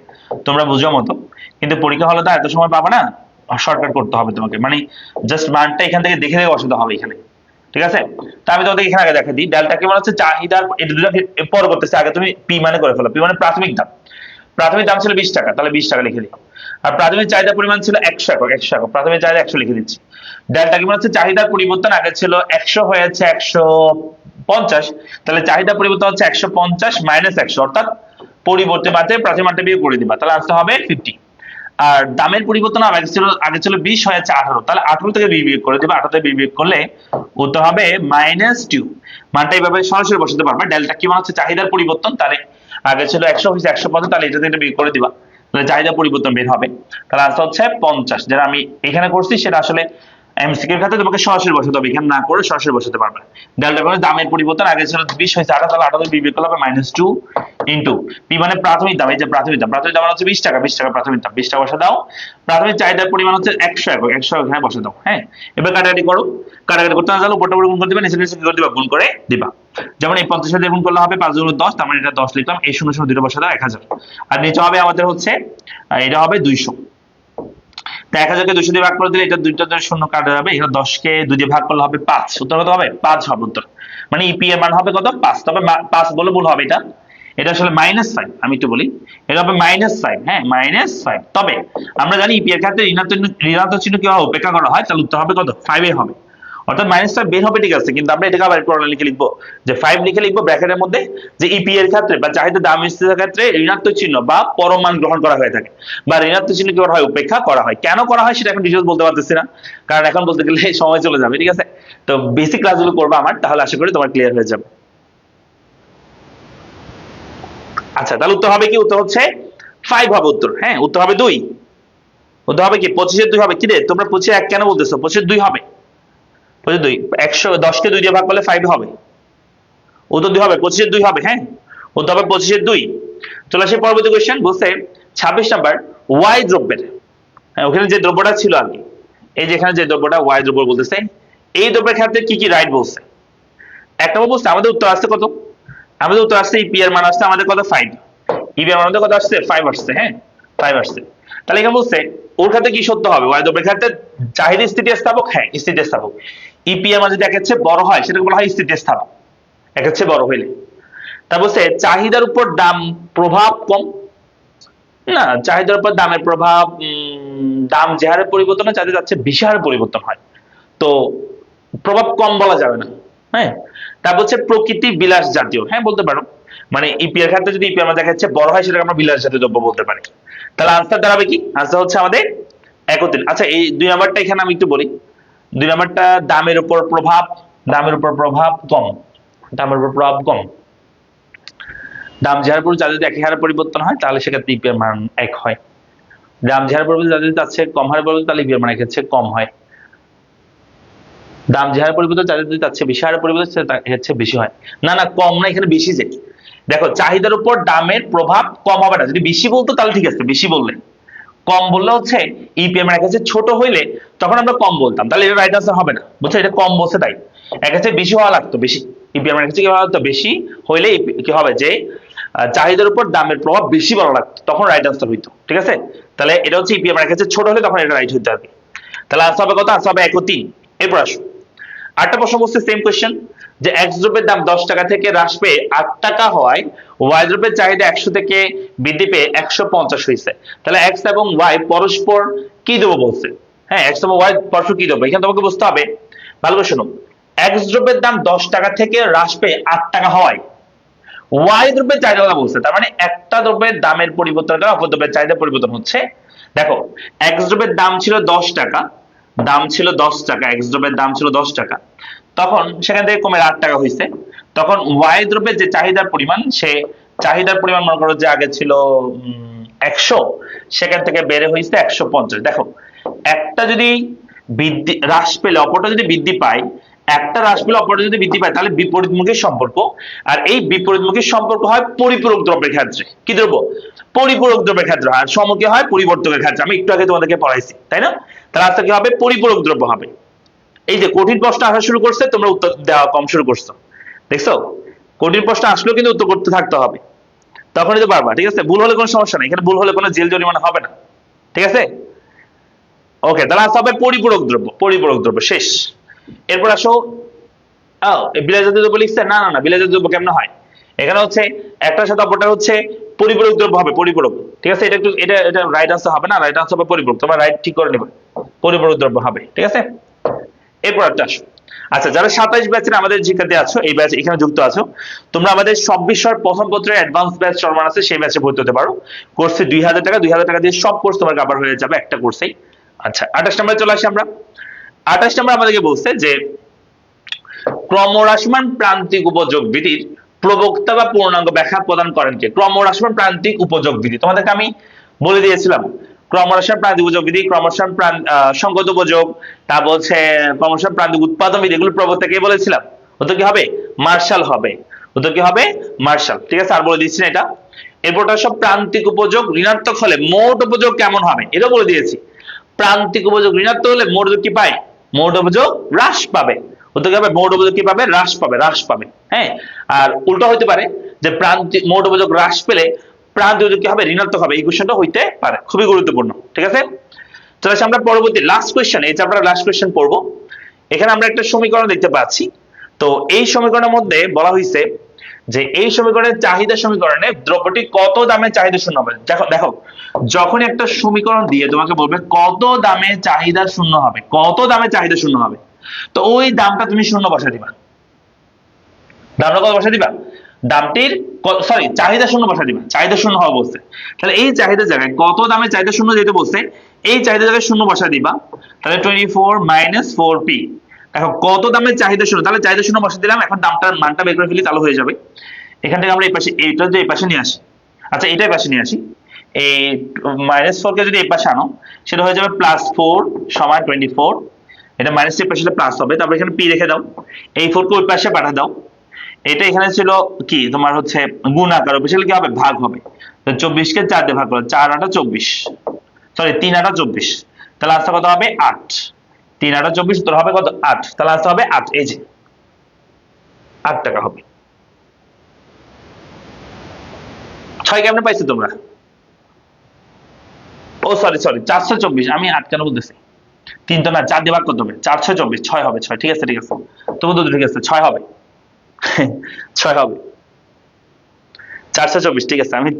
তোমরা বুঝো মতো, কিন্তু পরীক্ষা হলে তো এত সময় পাবে না, শর্টকাট করতে হবে তোমাকে, মানে জাস্ট মানটা এখান থেকে দেখে দেখে বসাতে হবে এখানে। ঠিক আছে, তো আমি তোমাদের এখানে আগে দেখা দিই, ডেল্টা কি মানে হচ্ছে চাহিদার, এটা দুটো পর করতেছে, আগে তুমি পি মানে করে ফেলো। পি মানে প্রাথমিক দাম, প্রাথমিক দাম ছিল 20 টাকা, তাহলে 20 টাকা লিখে দিই। আর প্রাথমিক চাহিদা পরিমাণ ছিল 100 একক, 100 একক, প্রাথমিক চাহিদা 100 লিখে দিচ্ছি। ডেল্টা কি মানে হচ্ছে চাহিদার পরিবর্তন, আগে ছিল 100 হয়েছে 150, তাহলে চাহিদা পরিবর্তন হচ্ছে 150 মাইনাস 100, অর্থাৎ পরিবর্তে বাদে প্রাথমিক মানটা বিয়োগ করে দিবা, তাহলে আসতে হবে 50। আর দামের পরিবর্তন আগে ছিল 20 হয়েছে 18, তাহলে 18 থেকে বিয়োগ করে দিবা, 18 থেকে বিয়োগ করলে উত্তর হবে -2। মানটা এইভাবে সরাসরি বসাতে পারবে। ডেল্টা কি মানে হচ্ছে চাহিদার পরিবর্তন, তাহলে আগে ছিল 100 হয়েছে 150, তাহলে এটা থেকে বিয়োগ করে দিবা, তাহলে চাহিদা পরিবর্তন বের হবে। তাহলে আনসার হচ্ছে 50। যেটা আমি এখানে করছি সেটা আসলে এমসিকিউর ক্ষেত্রে তোমাকে সরাসরি বসাতে হবে, এখানে না করে সরাসরি বসাতে পারবে। ডেল্টা মানে দামের পরিবর্তন, আগে ছিল 20 হয়েছে 18, তাহলে 18 থেকে বিয়োগ করলে হবে -2 ইনটু পি মানে প্রাথমিক দাম, এই যে প্রাথমিক দাম, প্রাথমিক দাম হচ্ছে 20 টাকা, 20 টাকা প্রাথমিক দাম, 20 টাকা বসা দাও। প্রাথমিক চাহিদার পরিমাণ হচ্ছে 100 একক, 100 এখানে বসা দাও। হ্যাঁ, এবার কাটাকাটি করো, কাটাকাটি করতে না জানো উপরটা উপরে গুণ করে দিবা, নিচে নিচে কি করে দিবা, গুণ করে দিবা। যেমন এই 50 সাথে গুণ করলে হবে 5 × 10, তার মানে এটা 10 লিখলাম, এই 0 0 দুটো বসা দাও 1000। আর নিচে হবে আমাদের হচ্ছে এটা হবে 200। তো 1000 কে 200 দিয়ে ভাগ করে দিলে এটা দুইটা শূন্য কাটা যাবে, এখানে 10 কে 2 দিয়ে ভাগ করলে হবে 5। উত্তর কত হবে, 5 হবে উত্তর। মানে ইপি এর মান হবে কত, 5। তবে 5 বলে ভুল হবে, এটা এটা আসলে -5, আমি একটু বলি, এটা হবে -5, হ্যাঁ -5। তবে আমরা জানি ইপি এর ক্ষেত্রে ঋণাত্মক চিহ্ন কিভাবে উপেক্ষা করা হয়, তাহলে উত্তর হবে কত, 5 এ হবে, অর্থাৎ -5 বের হবে, ঠিক আছে, কিন্তু আমরা এটাকে আবার পড়া লিখে লিখবো যে 5 লিখে লিখবো ব্র্যাকেটের মধ্যে, যে ইপি এর ক্ষেত্রে বা চাহিদা দাম স্থিতির ক্ষেত্রে ঋণাত্মক চিহ্ন বা পরমান গ্রহণ করা হয়ে থাকে, বা ঋণাত্মক চিহ্ন কি করা হয়, উপেক্ষা করা হয়। কেন করা হয় সেটা এখন ডিটেইলস বলতে পারতেছি না, কারণ এখন বলতে গেলে সময় চলে যাবে। ঠিক আছে, তো বেসিক ক্লাসগুলো করবো আমার, তাহলে আশা করি তোমার ক্লিয়ার হয়ে যাবে। আচ্ছা, তাহলে উত্তর হবে কি, উত্তর হচ্ছে 5 হবে উত্তর। হ্যাঁ, উত্তর হবে 2। উত্তর হবে কি, 25 এর 2 হবে। কি রে তোমরা 25 এর 1 কেন বলতেছো, 25 এর 2 হবে। বুঝলি 2 110 কে 2 দিয়ে ভাগ করলে 5 হবে, উত্তর 2 হবে, 25 এর 2 হবে। হ্যাঁ, উত্তর হবে 25 এর 2। চলে আসি পরবর্তী কোশ্চেন, বলছে 26 নাম্বার ওয়াই দ্রব্যের, হ্যাঁ ওখানে যে দ্রব্যটা ছিল আগে, এই যে এখানে যে দ্রব্যটা ওয়াই দ্রব্য বলতেছে, এই দ্রব্যের ক্ষেত্রে কি কি রাইট বলছে। এক নম্বর বলছে আমাদের উত্তর আসছে কত, আমাদের উত্তর আসছে ইপি এর মান আসছে আমাদের কত 5, ইপি এর মান আমাদের কত আসছে 5 আসছে। হ্যাঁ 5 আসছে। তাহলে এখানে বলছে ওর ক্ষেত্রে কি সত্য হবে, ওয়াই দ্রব্যের ক্ষেত্রে চাহিদা স্থিতিস্থাপক, হ্যাঁ স্থিতিস্থাপক। ইপি এর মান যদি একের চেয়ে বড় হয় সেটাকে বলা হয় স্থিতিস্থাপক, একের চেয়ে বড় হইলে। তা বলছে চাহিদার উপর দাম প্রভাব কম, না চাহিদার উপর দামের প্রভাব, দাম যে হারে পরিবর্তন হয় চাহিদা যাচ্ছে বেশি হারে পরিবর্তন হয়, তো প্রভাব কম বলা যাবে না। হ্যাঁ, তারপর হচ্ছে প্রকৃতি বিলাস জাতীয়, হ্যাঁ বলতে পারো, মানে ইপি এর ক্ষেত্রে যদি ইপি আমরা দেখাচ্ছে বড় হয় সেটাকে আমরা বিলাস জাতীয় দ্রব্য বলতে পারি। তাহলে আনসার দাঁড়াবে কি, আনসার হচ্ছে আমাদের 31। আচ্ছা এই 2 নাম্বারটা এখানে আমি একটু বলি, 2 নাম্বারটা দামের উপর প্রভাব, দামের উপর প্রভাব কম, দামের উপর প্রভাব কম, দাম যে হারে পরিবর্তন যদি একই হারে পরিবর্তন হয় তাহলে সেক্ষেত্রে ইপি এর মান 1 হয়। দাম যে হারে পরিবর্তন যদি তার চেয়ে কম হারে পরিবর্তন তাহলে ইপি এর মান এর চেয়ে কম হয়। দাম যে হারে পরিবর্তন চাহিদা যদি তার চেয়ে বেশি হারে পরিবর্তন এর চেয়ে বেশি হয়, না না কম না, এখানে বেশি। যে দেখো চাহিদার উপর দামের প্রভাব কম হবে না, যদি বেশি বলতো তাহলে ঠিক আছে, বেশি বললে, কম বললে হচ্ছে ইপি এর মান এর কাছে ছোট হইলে তখন আমরা কম বলতাম, তাহলে এটা রাইট আনসার হবে না, বুঝছো, এটা কম বলছে তাই, এর কাছে বেশি হওয়া লাগতো, বেশি ইপি এর মান এর কাছে কি হওয়া লাগতো, বেশি হইলে কি হবে যে চাহিদার উপর দামের প্রভাব বেশি বলা লাগতো, তখন রাইট আনসার হইতো। ঠিক আছে, তাহলে এটা হচ্ছে ইপি এর মান এর কাছে ছোট হলে তখন এটা রাইট হইতে হবে। তাহলে আনসার হবে কত, আনসার হবে 1 ও 3। এরপর আসো আটটা প্রশ্ন বলছে সেম কোয়েশ্চেন, যে এক্স দ্রব্যের দাম 10 টাকা থেকে হ্রাস পেয়ে 8 টাকা হওয়ায় ওয়াই দ্রব্যের চাহিদা 100 থেকে বৃদ্ধি পেয়ে 150 হয়েছে, তাহলে এক্স এবং ওয়াই পরস্পর কি দেবো বলছে। হ্যাঁ এক্স এবং ওয়াই পরস্পর কি দেবো, এখানে তোমাকে বুঝতে হবে, ভালো করে শোনো। এক্স দ্রব্যের দাম 10 টাকা থেকে হ্রাস পেয়ে 8 টাকা হওয়ায় ওয়াই দ্রব্যের চাহিদা কথা বলছে, তার মানে একটা দ্রব্যের দামের পরিবর্তন দ্বারা অপর দ্রব্যের চাহিদা পরিবর্তন হচ্ছে। দেখো এক্স দ্রব্যের দাম ছিল 10 টাকা, দাম ছিল 10 টাকা, এক্স দ্রব্যের দাম ছিল 10 টাকা, তখন সেখান থেকে কমে 8 টাকা হয়েছে, তখন ওয়াই দ্রব্যের যে চাহিদার পরিমাণ, সে চাহিদার পরিমাণ মনে করো যে আগে ছিল 100, সেখান থেকে বেড়ে হয়েছে 150। দেখো একটা যদি বৃদ্ধি হ্রাস পেলে অপরটা যদি বৃদ্ধি পায়, একটা হ্রাস পেলে অপরটা যদি বৃদ্ধি পায় তাহলে বিপরীতমুখী সম্পর্ক, আর এই বিপরীতমুখী সম্পর্ক হয় পরিপূরক দ্রব্যের ক্ষেত্রে, কি দ্রব্য, পরিপূরক দ্রব্যের ক্ষেত্রে, আর সমকে হয় পরিবর্তকের ক্ষেত্রে, আমি একটু আগে তোমাদেরকে পড়াইছি তাই না। তাহলে আজকে কি হবে, পরিপূরক দ্রব্য হবে। এই যে কঠিন প্রশ্ন আসা শুরু করছে, তোমরা উত্তর দেওয়া কম শুরু করছো, দেখছো, কঠিন প্রশ্ন আসলেও কিন্তু উত্তর করতে থাকতে হবে, তখনই তো পারবা। ঠিক আছে, ভুল হলে কোনো সমস্যা নেই, এখানে ভুল হলে কোনো জেল জরিমানা হবে না। ঠিক আছে, ওকে, তাহলে আসতে হবে পরিপূরক দ্রব্য, পরিপূরক দ্রব্য শেষ। এরপর আসো বিলাস জাতীয় দ্রব্য লিখছে, না না না, বিলাস জাতীয় দ্রব্য কেমন হয়, এখানে হচ্ছে একটার সাথে অপরটা হচ্ছে পরিপূরক দ্রব্য হবে, পরিপূরক। ঠিক আছে, এটা একটু এটা রাইট আনসার হবে না, রাইট আনসার হবে পরিপূরক, তোমরা রাইট ঠিক করে নেবে, পরিপূরক দ্রব্য হবে। ঠিক আছে, এরপর একটা আসো। আচ্ছা যারা 27 ব্যাচের আমাদের শিক্ষার্থী আছো, এই ব্যাচ এখানে যুক্ত আছো, তোমরা আমাদের সব বিষয়ের প্রথম পত্রের অ্যাডভান্স ব্যাচ চলমান আছে, সেই ব্যাচে ভর্তি হতে পারো। কোর্সে 2000 টাকা, 2000 টাকা দিয়ে সব কোর্স তোমার কভার হয়ে যাবে একটা কোর্সেই। আচ্ছা 28 নম্বরে চলে আসি আমরা। 28 নম্বর আমাদেরকে বলছে যে ক্রমহ্রাসমান প্রান্তিক উপযোগ বিধির প্রবক্তা বা পূর্ণাঙ্গ ব্যাখ্যা প্রদান করেন কে। ক্রমহ্রাসমান প্রান্তিক উপযোগ বিধি তোমাদেরকে আমি বলে দিয়েছিলাম, ক্রমহ্রাসমান প্রান্তিক উপযোগ বিধি, ক্রমহ্রাসমান সংগত উপযোগ, তা বলছে ক্রমহ্রাসমান প্রান্তিক উৎপাদন বিধি, এগুলো প্রবক্তা কে বলেছিলাম, ওটা কি হবে, মার্শাল হবে, ওটা কি হবে, মার্শাল। ঠিক আছে, আর বলে দিচ্ছি না এটা। এরপরটা সব প্রান্তিক উপযোগ ঋণাত্মক হলে মোট উপযোগ কেমন হবে, এটা বলে দিয়েছি। প্রান্তিক উপযোগ ঋণাত্মক হলে মোট উপযোগ কি পায়, মোট উপযোগ হ্রাস পাবে, হতে হবে মোট উপযোগ কি পাবে, হ্রাস পাবে, হ্রাস পাবে। হ্যাঁ, আর উল্টো হইতে পারে যে প্রান্তিক মোট উপযোগ হ্রাস পেলে প্রান্তিক উপযোগ কি হবে, ঋণাত্মক হবে, এই কোশ্চেনটা হইতে পারে, খুবই গুরুত্বপূর্ণ। ঠিক আছে, চলে আসি আমরা পরবর্তী লাস্ট কোশ্চেন, এই চ্যাপ্টারের লাস্ট কোশ্চেন পড়বো। এখানে আমরা একটা সমীকরণ দেখতে পাচ্ছি, তো এই সমীকরণের মধ্যে বলা হয়েছে যে এই সমীকরণের চাহিদা সমীকরণে দ্রব্যটি কত দামে চাহিদা শূন্য হবে। দেখো দেখো যখন একটা সমীকরণ দিয়ে তোমাকে বলবে কত দামে চাহিদা শূন্য হবে, কত দামে চাহিদা শূন্য হবে, তো ওই দামটা তুমি শূন্য বসা দিবা, দামটা কত বসা দিবা, দামটির সরি চাহিদা শূন্য বসা দিবা, চাহিদা শূন্য হওয়া বলছে, তাহলে এই চাহিদা জায়গায় কত দামে চাহিদা শূন্য যেতে বলছে, এই চাহিদা জায়গায় শূন্য বসা দিবা, তাহলে 24 - 4p। দেখো কত দামে চাহিদা শূন্য, তাহলে চাহিদা শূন্য বসা দিলাম, এখন দামটার মানটা বের করে ফেলি, চালু হয়ে যাবে। এখান থেকে আমরা এই পাশে এইটা যে এই পাশে নিয়ে আসি, আচ্ছা এটাই পাশে নিয়ে আসি, এই -4 কে যদি এই পাশে আনো সেটা হয়ে যাবে +4 = 24, এটা মাইনাস এর পাশে প্লাস হবে, তারপর এখানে পি রেখে দাও, এই 4 কে ওই পাশে পাঠা দাও। এটা এখানে ছিল কি তোমার হচ্ছে গুণ আকার, অফিসিয়ালি কি হবে ভাগ হবে। তো 24 কে 4 দিয়ে ভাগ করো, 4 8 24, সরি 3 8 24, তাহলে আনসার কত হবে 8। 3 8 24 উত্তর হবে কত 8, তাহলে আনসার হবে 8, এই যে 8 টাকা হবে। 6 কেমনে পাইছো তোমরা? ও সরি 424, আমি 8 কেন বলতেছি, 3 তো না, 4 দিয়ে ভাগ করতে হবে, 4 6 24, 6 হবে 6, ঠিক আছে তবু তো ঠিক আছে 6 হবে 6 হবে 424, ঠিক আছে, আমি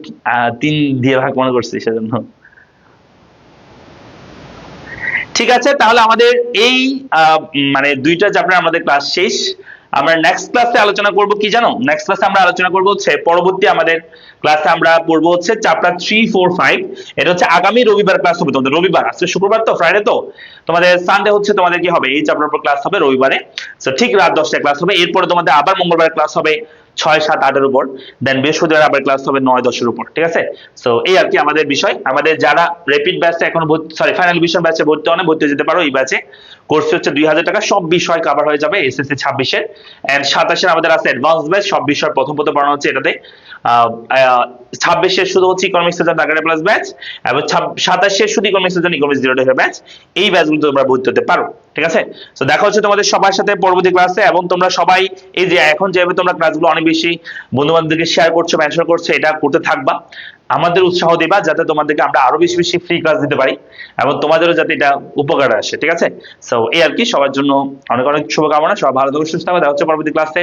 3 দিয়ে ভাগ মনে করছি সেজন্য। ঠিক আছে, তাহলে আমাদের এই মানে দুইটা চ্যাপ্টার আমাদের ক্লাস শেষ। আমরা নেক্সট ক্লাসে আলোচনা করব কি জানো, নেক্সট ক্লাসে আমরা আলোচনা করব হচ্ছে পরবর্তী আমাদের ক্লাসে আমরা পড়বো হচ্ছে চ্যাপ্টার 3 4 5। এটা হচ্ছে আগামী রবিবার ক্লাস হবে তোমাদের, রবিবার, আজকে শুক্রবার তো, ফ্রাইডে তো, তোমাদের সানডে হচ্ছে তোমাদের কি হবে এই চ্যাপ্টার উপর ক্লাস হবে রবিবারে। সো ঠিক রাত 10টায় ক্লাস হবে, এরপরে তোমাদের আবার মঙ্গলবার ক্লাস হবে 6 7 8 এর উপর, দেন বৃহস্পতিবার আবার ক্লাস হবে 9 10 এর উপর, ঠিক আছে। সো এই আর কি আমাদের বিষয়। আমাদের যারা র্যাপিড ব্যাচে এখনো সরি ফাইনাল ভিশন ব্যাচে ভর্তি হন, ভর্তি হয়ে যেতে পারো। এই ব্যাচে কোর্স হচ্ছে 2000 টাকা, সব বিষয় কভার হয়ে যাবে এসএসসি 26 এর, এন্ড 27 এর আমাদের আছে অ্যাডভান্স ব্যাচ, সব বিষয় প্রথম পড়ানো হচ্ছে এটাতে। 26 এর শুধু হচ্ছে ইকোনমিক্স এর জন্য টাকা প্লাস ব্যাচ, এবং 27 এর শুধু ইকোনমিক্স এর জন্য ইকোনমিক্স 0 টাকা ব্যাচ। এই ব্যাচগুলো তোমরা ভর্তি হতে পারো, ঠিক আছে। সো দেখা হচ্ছে তোমাদের সবার সাথে পরবর্তী ক্লাসে, এবং তোমরা সবাই এই যে এখন যেভাবে তোমরা ক্লাসগুলো অনেক বেশি বন্ধু বান্ধবদেরকে শেয়ার করছো, মেনশন করছো, এটা করতে থাকবা, আমাদের উৎসাহ দিবা যাতে তোমাদেরকে আমরা আরো বেশি বেশি ফ্রি ক্লাস দিতে পারি, এবং তোমাদেরও যাতে এটা উপকার আসে, ঠিক আছে। সো এই আর কি, সবার জন্য অনেক অনেক শুভকামনা, সবাই ভালো থাকো, সুস্থ থাকো, দেখা হচ্ছে পরবর্তী ক্লাসে।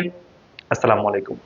আসসালামু আলাইকুম।